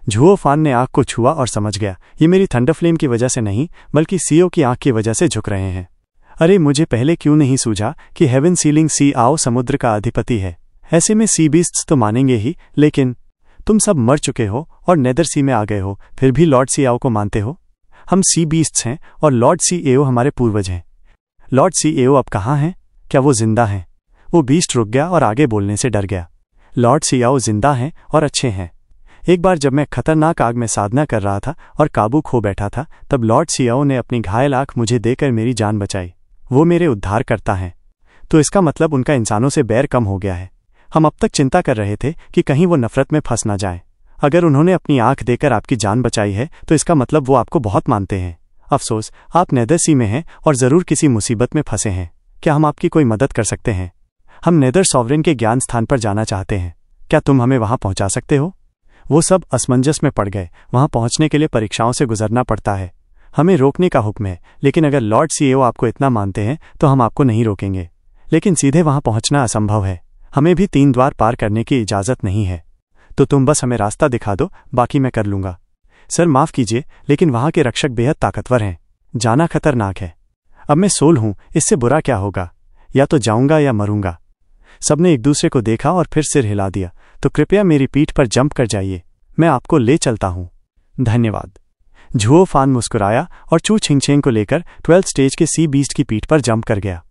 Speaker 1: जुओ फान ने आग को छुआ और समझ गया, ये मेरी थंडरफ्लेम की वजह से नहीं, बल्कि सीओ की आंख की वजह से झुक रहे हैं। अरे मुझे पहले क्यों नहीं सूझा कि हेवन सीलिंग सी आओ समुद्र का अधिपति है। ऐसे में सी बीस्ट्स तो मानेंगे ही, लेकिन तुम सब मर चुके हो और नेदर सी में आ गए हो, फिर भी लॉर्ड सी आओ को मानते हो? हम सी बीस्ट्स हैं और लॉर्ड सी एओ हमारे पूर्वज हैं। लॉर्ड सी एओ अब कहाँ हैं? क्या वो जिंदा हैं? वो बीस्ट रुक गया और आगे बोलने से डर गया। लॉर्ड सी आओ जिंदा हैं और अच्छे हैं। एक बार जब मैं खतरनाक आग में साधना कर रहा था और काबू खो बैठा था, तब लॉर्ड सी आओ ने अपनी घायल आंख मुझे देकर मेरी जान बचाई। वो मेरे उद्धार करता है। तो इसका मतलब उनका इंसानों से बैर कम हो गया है। हम अब तक चिंता कर रहे थे कि कहीं वो नफरत में फंस ना जाए। अगर उन्होंने अपनी आंख देकर आपकी जान बचाई है तो इसका मतलब वो आपको बहुत मानते हैं। अफसोस, आप नेदर सी में हैं और जरूर किसी मुसीबत में फंसे हैं। क्या हम आपकी कोई मदद कर सकते हैं? हम नेदर सॉवरेन के ज्ञान स्थान पर जाना चाहते हैं। क्या तुम हमें वहां पहुंचा सकते हो? वो सब असमंजस में पड़ गए। वहां पहुंचने के लिए परीक्षाओं से गुजरना पड़ता है। हमें रोकने का हुक्म है, लेकिन अगर लॉर्ड सीएओ आपको इतना मानते हैं तो हम आपको नहीं रोकेंगे। लेकिन सीधे वहां पहुंचना असंभव है। हमें भी 3 द्वार पार करने की इजाजत नहीं है। तो तुम बस हमें रास्ता दिखा दो, बाकी मैं कर लूंगा। सर माफ कीजिए, लेकिन वहां के रक्षक बेहद ताकतवर हैं। जाना खतरनाक है। अब मैं सोल हूं, इससे बुरा क्या होगा? या तो जाऊंगा या मरूंगा। सबने एक दूसरे को देखा और फिर सिर हिला दिया। तो कृपया मेरी पीठ पर जंप कर जाइए, मैं आपको ले चलता हूं। धन्यवाद। जुओ फान मुस्कुराया और चू छिंगछिंग को लेकर 12th स्टेज के सी बीस्ट की पीठ पर जंप कर गया।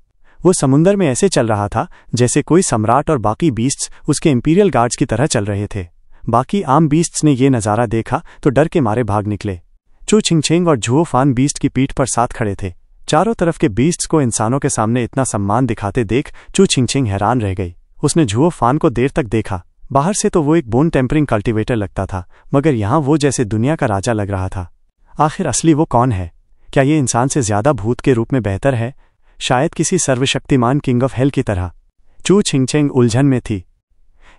Speaker 1: वो समुंदर में ऐसे चल रहा था जैसे कोई सम्राट और बाकी बीस्ट्स उसके इंपीरियल गार्ड्स की तरह चल रहे थे। बाकी आम बीस्ट्स ने ये नज़ारा देखा तो डर के मारे भाग निकले। चू छिंगछिंग और जुओ फान बीस्ट की पीठ पर साथ खड़े थे। चारों तरफ के बीस्ट्स को इंसानों के सामने इतना सम्मान दिखाते देख चू छिंगछिंग हैरान रह गई। उसने जुओ फान को देर तक देखा। बाहर से तो वो एक बोन टेम्परिंग कल्टिवेटर लगता था, मगर यहाँ वो जैसे दुनिया का राजा लग रहा था। आखिर असली वो कौन है? क्या ये इंसान से ज्यादा भूत के रूप में बेहतर है? शायद किसी सर्वशक्तिमान किंग ऑफ हेल की तरह। चू छिंगछिंग उलझन में थी।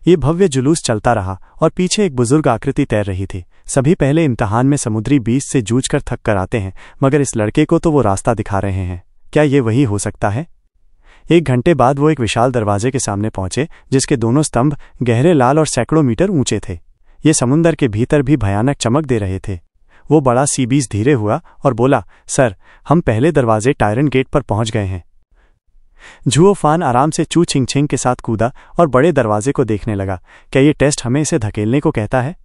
Speaker 1: ये भव्य जुलूस चलता रहा और पीछे एक बुजुर्ग आकृति तैर रही थी। सभी पहले इम्तहान में समुद्री बीस्ट से जूझकर थक कर आते हैं, मगर इस लड़के को तो वो रास्ता दिखा रहे हैं। क्या ये वही हो सकता है? 1 घंटे बाद वो एक विशाल दरवाजे के सामने पहुंचे, जिसके दोनों स्तंभ गहरे लाल और सैकड़ों मीटर ऊंचे थे। ये समुंदर के भीतर भी भयानक चमक दे रहे थे। वो बड़ा सीबीज धीरे हुआ और बोला, सर, हम पहले दरवाजे टायरन गेट पर पहुंच गए हैं। झुओ फान आराम से चू छिंग छिंग के साथ कूदा और बड़े दरवाजे को देखने लगा। क्या ये टेस्ट हमें इसे धकेलने को कहता है?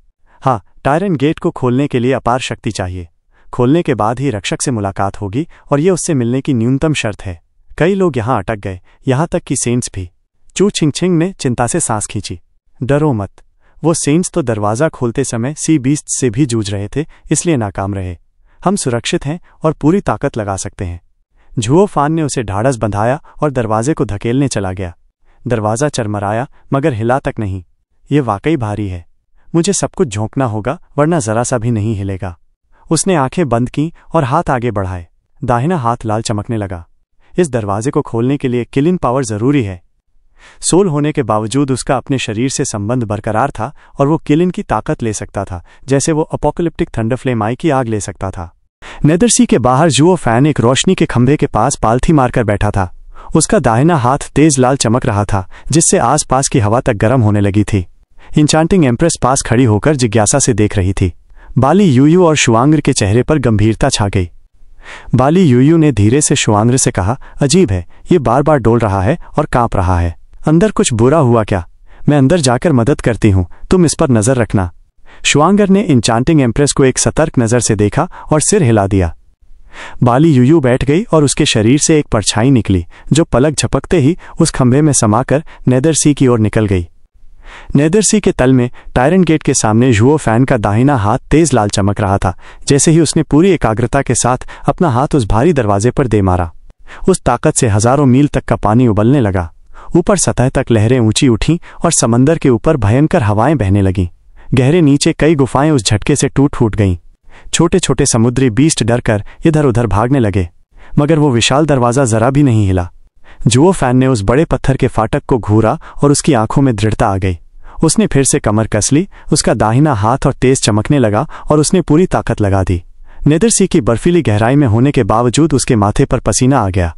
Speaker 1: हाँ, टायरन गेट को खोलने के लिए अपार शक्ति चाहिए। खोलने के बाद ही रक्षक से मुलाकात होगी और ये उससे मिलने की न्यूनतम शर्त है। कई लोग यहाँ अटक गए, यहाँ तक कि सेंट्स भी। चू छिंग छिंग ने चिंता से सांस खींची। डरो मत, वो सेंट्स तो दरवाज़ा खोलते समय सी बीस्ट से भी जूझ रहे थे, इसलिए नाकाम रहे। हम सुरक्षित हैं और पूरी ताकत लगा सकते हैं। झुओ फान ने उसे ढाढ़स बंधाया और दरवाजे को धकेलने चला गया। दरवाज़ा चरमराया मगर हिला तक नहीं। ये वाकई भारी है, मुझे सब कुछ झोंकना होगा वरना जरा सा भी नहीं हिलेगा। उसने आंखें बंद की और हाथ आगे बढ़ाए। दाहिना हाथ लाल चमकने लगा। इस दरवाजे को खोलने के लिए किलिन पावर जरूरी है। सोल होने के बावजूद उसका अपने शरीर से संबंध बरकरार था और वो किलिन की ताकत ले सकता था, जैसे वो अपोकलिप्टिक थंडरफ्लेम आई की आग ले सकता था। नेदरसी के बाहर झुओ फैन एक रोशनी के खंभे के पास पालथी मारकर बैठा था। उसका दाहिना हाथ तेज लाल चमक रहा था, जिससे आसपास की हवा तक गर्म होने लगी थी। इंचांटिंग एम्प्रेस पास खड़ी होकर जिज्ञासा से देख रही थी। बाली यूयू और शुआंग्र के चेहरे पर गंभीरता छा गई। बाली यूयू ने धीरे से शुआंग्र से कहा, अजीब है, ये बार बार डोल रहा है और कांप रहा है। अंदर कुछ बुरा हुआ क्या? मैं अंदर जाकर मदद करती हूँ, तुम इस पर नजर रखना। शुआंगर ने इंचांटिंग एम्प्रेस को एक सतर्क नजर से देखा और सिर हिला दिया। बाली यूयू बैठ गई और उसके शरीर से एक परछाई निकली, जो पलक झपकते ही उस खंभे में समाकर नेदरसी की ओर निकल गई। नेदरसी के तल में टायरन गेट के सामने झुओ फैन का दाहिना हाथ तेज लाल चमक रहा था। जैसे ही उसने पूरी एकाग्रता के साथ अपना हाथ उस भारी दरवाजे पर दे मारा, उस ताकत से हजारों मील तक का पानी उबलने लगा। ऊपर सतह तक लहरें ऊंची उठीं और समंदर के ऊपर भयंकर हवाएं बहने लगीं। गहरे नीचे कई गुफाएं उस झटके से टूट फूट गईं। छोटे छोटे समुद्री बीस्ट डरकर इधर उधर भागने लगे, मगर वो विशाल दरवाजा जरा भी नहीं हिला। झुओ फैन ने उस बड़े पत्थर के फाटक को घूरा और उसकी आंखों में दृढ़ता आ गई। उसने फिर से कमर कस ली, उसका दाहिना हाथ और तेज चमकने लगा और उसने पूरी ताकत लगा दी। नेदरसी की बर्फीली गहराई में होने के बावजूद उसके माथे पर पसीना आ गया।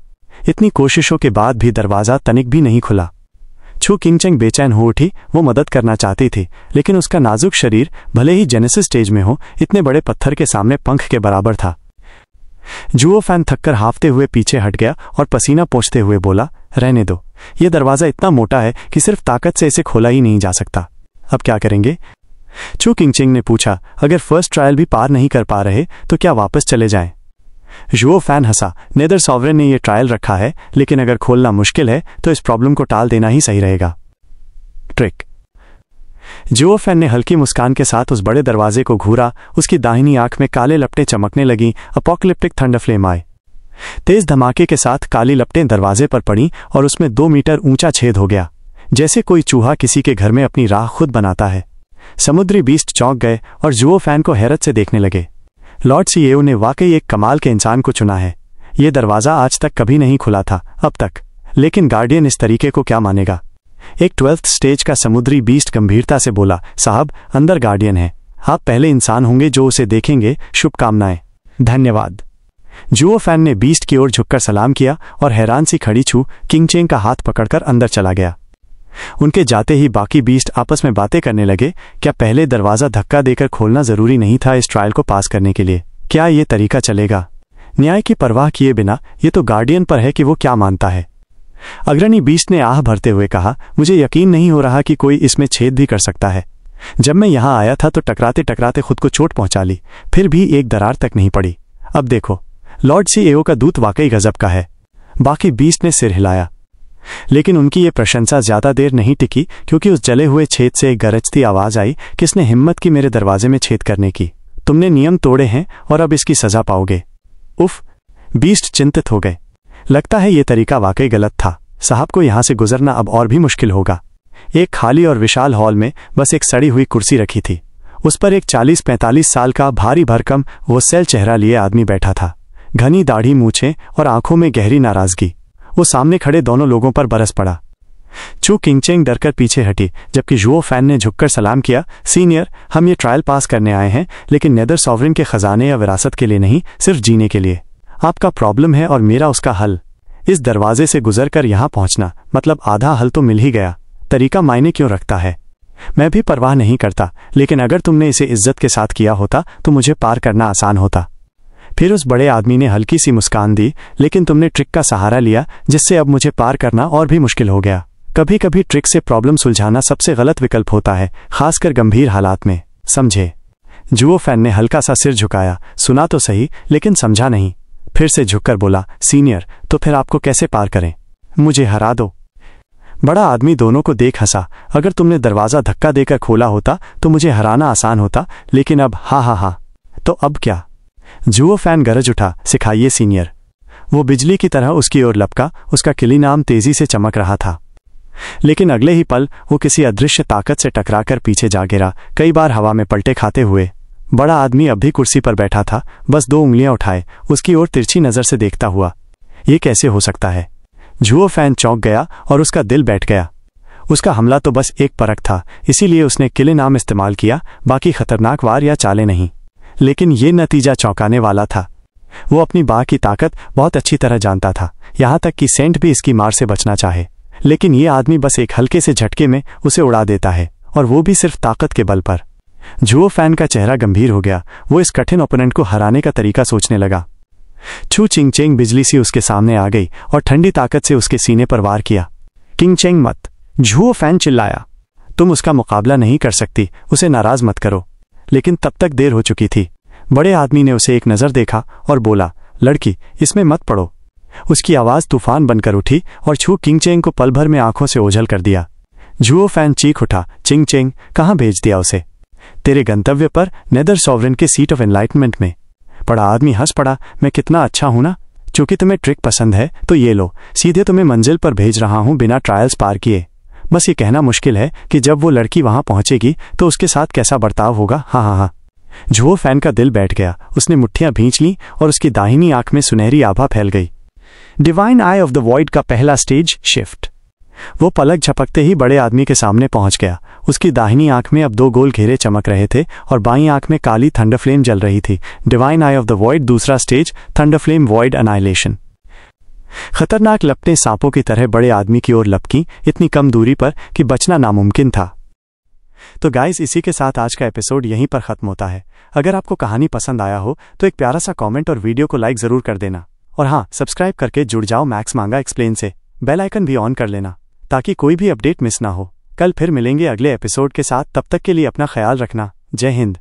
Speaker 1: इतनी कोशिशों के बाद भी दरवाजा तनिक भी नहीं खुला। छू किंगचेंग बेचैन हो उठी। वो मदद करना चाहती थी, लेकिन उसका नाजुक शरीर भले ही जेनेसिस स्टेज में हो, इतने बड़े पत्थर के सामने पंख के बराबर था। झुओ फैन थककर हाफते हुए पीछे हट गया और पसीना पोंछते हुए बोला, रहने दो, ये दरवाजा इतना मोटा है कि सिर्फ ताकत से इसे खोला ही नहीं जा सकता। अब क्या करेंगे? छू किंगचेंग ने पूछा। अगर फर्स्ट ट्रायल भी पार नहीं कर पा रहे तो क्या वापस चले जाएं? झुओ फैन हंसा। नेदर सॉवरेन ने यह ट्रायल रखा है, लेकिन अगर खोलना मुश्किल है तो इस प्रॉब्लम को टाल देना ही सही रहेगा। ट्रिक। झुओ फैन ने हल्की मुस्कान के साथ उस बड़े दरवाजे को घूरा। उसकी दाहिनी आंख में काले लपटें चमकने लगीं। अपोकलिप्टिक थंडरफ्लेम आए। तेज धमाके के साथ काली लपटें दरवाजे पर पड़ीं और उसमें 2 मीटर ऊंचा छेद हो गया, जैसे कोई चूहा किसी के घर में अपनी राह खुद बनाता है। समुद्री बीस्ट चौंक गए और झुओ फैन को हैरत से देखने लगे। लॉर्ड सीएओ ने वाकई एक कमाल के इंसान को चुना है। ये दरवाजा आज तक कभी नहीं खुला था अब तक, लेकिन गार्डियन इस तरीके को क्या मानेगा? एक 12th स्टेज का समुद्री बीस्ट गंभीरता से बोला, साहब, अंदर गार्डियन है। आप पहले इंसान होंगे जो उसे देखेंगे। शुभकामनाएं। धन्यवाद। झुओ फैन ने बीस्ट की ओर झुककर सलाम किया और हैरान सी खड़ी छू किंगचेंग का हाथ पकड़कर अंदर चला गया। उनके जाते ही बाकी बीस्ट आपस में बातें करने लगे। क्या पहले दरवाजा धक्का देकर खोलना जरूरी नहीं था इस ट्रायल को पास करने के लिए? क्या ये तरीका चलेगा? न्याय की परवाह किए बिना ये तो गार्डियन पर है कि वो क्या मानता है। अग्रणी बीस्ट ने आह भरते हुए कहा, मुझे यकीन नहीं हो रहा कि कोई इसमें छेद भी कर सकता है। जब मैं यहाँ आया था तो टकराते टकराते खुद को चोट पहुंचा ली, फिर भी एक दरार तक नहीं पड़ी। अब देखो, लॉर्ड सीएओ का दूत वाकई गजब का है। बाकी बीस्ट ने सिर हिलाया, लेकिन उनकी ये प्रशंसा ज्यादा देर नहीं टिकी, क्योंकि उस जले हुए छेद से एक गरजती आवाज आई, किसने हिम्मत की मेरे दरवाजे में छेद करने की? तुमने नियम तोड़े हैं और अब इसकी सजा पाओगे। उफ! बीस्ट चिंतित हो गए। लगता है ये तरीका वाकई गलत था। साहब को यहां से गुजरना अब और भी मुश्किल होगा। एक खाली और विशाल हॉल में बस एक सड़ी हुई कुर्सी रखी थी। उस पर एक 40-45 साल का भारी भरकम गुस्सैल चेहरा लिए आदमी बैठा था। घनी दाढ़ी, मूछें और आंखों में गहरी नाराजगी। वो सामने खड़े दोनों लोगों पर बरस पड़ा। चू किंगचेंग डरकर पीछे हटी, जबकि झुओ फैन ने झुककर सलाम किया। सीनियर, हम ये ट्रायल पास करने आए हैं, लेकिन नेदर सॉवरेन के खजाने या विरासत के लिए नहीं, सिर्फ जीने के लिए। आपका प्रॉब्लम है और मेरा उसका हल। इस दरवाजे से गुजरकर यहां पहुंचना मतलब आधा हल तो मिल ही गया। तरीका मायने क्यों रखता है? मैं भी परवाह नहीं करता, लेकिन अगर तुमने इसे इज्जत के साथ किया होता तो मुझे पार करना आसान होता। फिर उस बड़े आदमी ने हल्की सी मुस्कान दी, लेकिन तुमने ट्रिक का सहारा लिया जिससे अब मुझे पार करना और भी मुश्किल हो गया। कभी कभी ट्रिक से प्रॉब्लम सुलझाना सबसे गलत विकल्प होता है, खासकर गंभीर हालात में, समझे? जुओ फैन ने हल्का सा सिर झुकाया। सुना तो सही, लेकिन समझा नहीं। फिर से झुककर बोला, सीनियर, तो फिर आपको कैसे पार करें? मुझे हरा दो। बड़ा आदमी दोनों को देख हंसा। अगर तुमने दरवाजा धक्का देकर खोला होता तो मुझे हराना आसान होता, लेकिन अब हा। तो अब क्या? जुओ फैन गरज उठा, सिखाइए सीनियर। वो बिजली की तरह उसकी ओर लपका। उसका किली नाम तेजी से चमक रहा था, लेकिन अगले ही पल वो किसी अदृश्य ताकत से टकराकर पीछे जा गिरा, कई बार हवा में पलटे खाते हुए। बड़ा आदमी अब भी कुर्सी पर बैठा था, बस 2 उंगलियां उठाए, उसकी ओर तिरछी नजर से देखता हुआ। ये कैसे हो सकता है? जुओ फैन चौंक गया और उसका दिल बैठ गया। उसका हमला तो बस एक परख था, इसीलिए उसने किले नाम इस्तेमाल किया, बाकी खतरनाक वार या चालें नहीं। लेकिन ये नतीजा चौंकाने वाला था। वो अपनी बाह की ताकत बहुत अच्छी तरह जानता था, यहाँ तक कि सेंट भी इसकी मार से बचना चाहे, लेकिन ये आदमी बस एक हल्के से झटके में उसे उड़ा देता है, और वो भी सिर्फ ताकत के बल पर। जुओ फैन का चेहरा गंभीर हो गया। वो इस कठिन ओपोनेंट को हराने का तरीका सोचने लगा। छू चिंग चेंग बिजली सी उसके सामने आ गई और ठंडी ताकत से उसके सीने पर वार किया। किंग चेंग मत! जुओ फैन चिल्लाया। तुम उसका मुकाबला नहीं कर सकती, उसे नाराज मत करो। लेकिन तब तक देर हो चुकी थी। बड़े आदमी ने उसे एक नज़र देखा और बोला, लड़की, इसमें मत पड़ो। उसकी आवाज़ तूफान बनकर उठी और छू किंग चेंग को पल भर में आंखों से ओझल कर दिया। जुओ फैन चीख उठा, चिंग चेंग, कहाँ भेज दिया उसे? तेरे गंतव्य पर, नेदर सॉवरेन के सीट ऑफ एनलाइटमेंट में। बड़ा आदमी हंस पड़ा, मैं कितना अच्छा हूं ना। चूंकि तुम्हें ट्रिक पसंद है तो ये लो, सीधे तुम्हें मंजिल पर भेज रहा हूं बिना ट्रायल्स पार किए। बस ये कहना मुश्किल है कि जब वो लड़की वहां पहुंचेगी तो उसके साथ कैसा बर्ताव होगा। हाँ। जुओ फैन का दिल बैठ गया। उसने मुट्ठियां भींच लीं और उसकी दाहिनी आंख में सुनहरी आभा फैल गई। Divine eye of the void का पहला स्टेज, शिफ्ट। वो पलक झपकते ही बड़े आदमी के सामने पहुंच गया। उसकी दाहिनी आंख में अब 2 गोल घेरे चमक रहे थे और बाईं आंख में काली थंडर फ्लेम जल रही थी। Divine eye of the void, दूसरा stage, thunder flame void annihilation. खतरनाक लपटें सांपों की तरह बड़े आदमी की ओर लपकीं, इतनी कम दूरी पर कि बचना नामुमकिन था। तो गाइस, इसी के साथ आज का एपिसोड यहीं पर खत्म होता है। अगर आपको कहानी पसंद आया हो तो एक प्यारा सा कमेंट और वीडियो को लाइक जरूर कर देना। और हाँ, सब्सक्राइब करके जुड़ जाओ मैक्स मांगा एक्सप्लेन से। बेल आइकन भी ऑन कर लेना ताकि कोई भी अपडेट मिस ना हो। कल फिर मिलेंगे अगले एपिसोड के साथ। तब तक के लिए अपना ख्याल रखना। जय हिंद।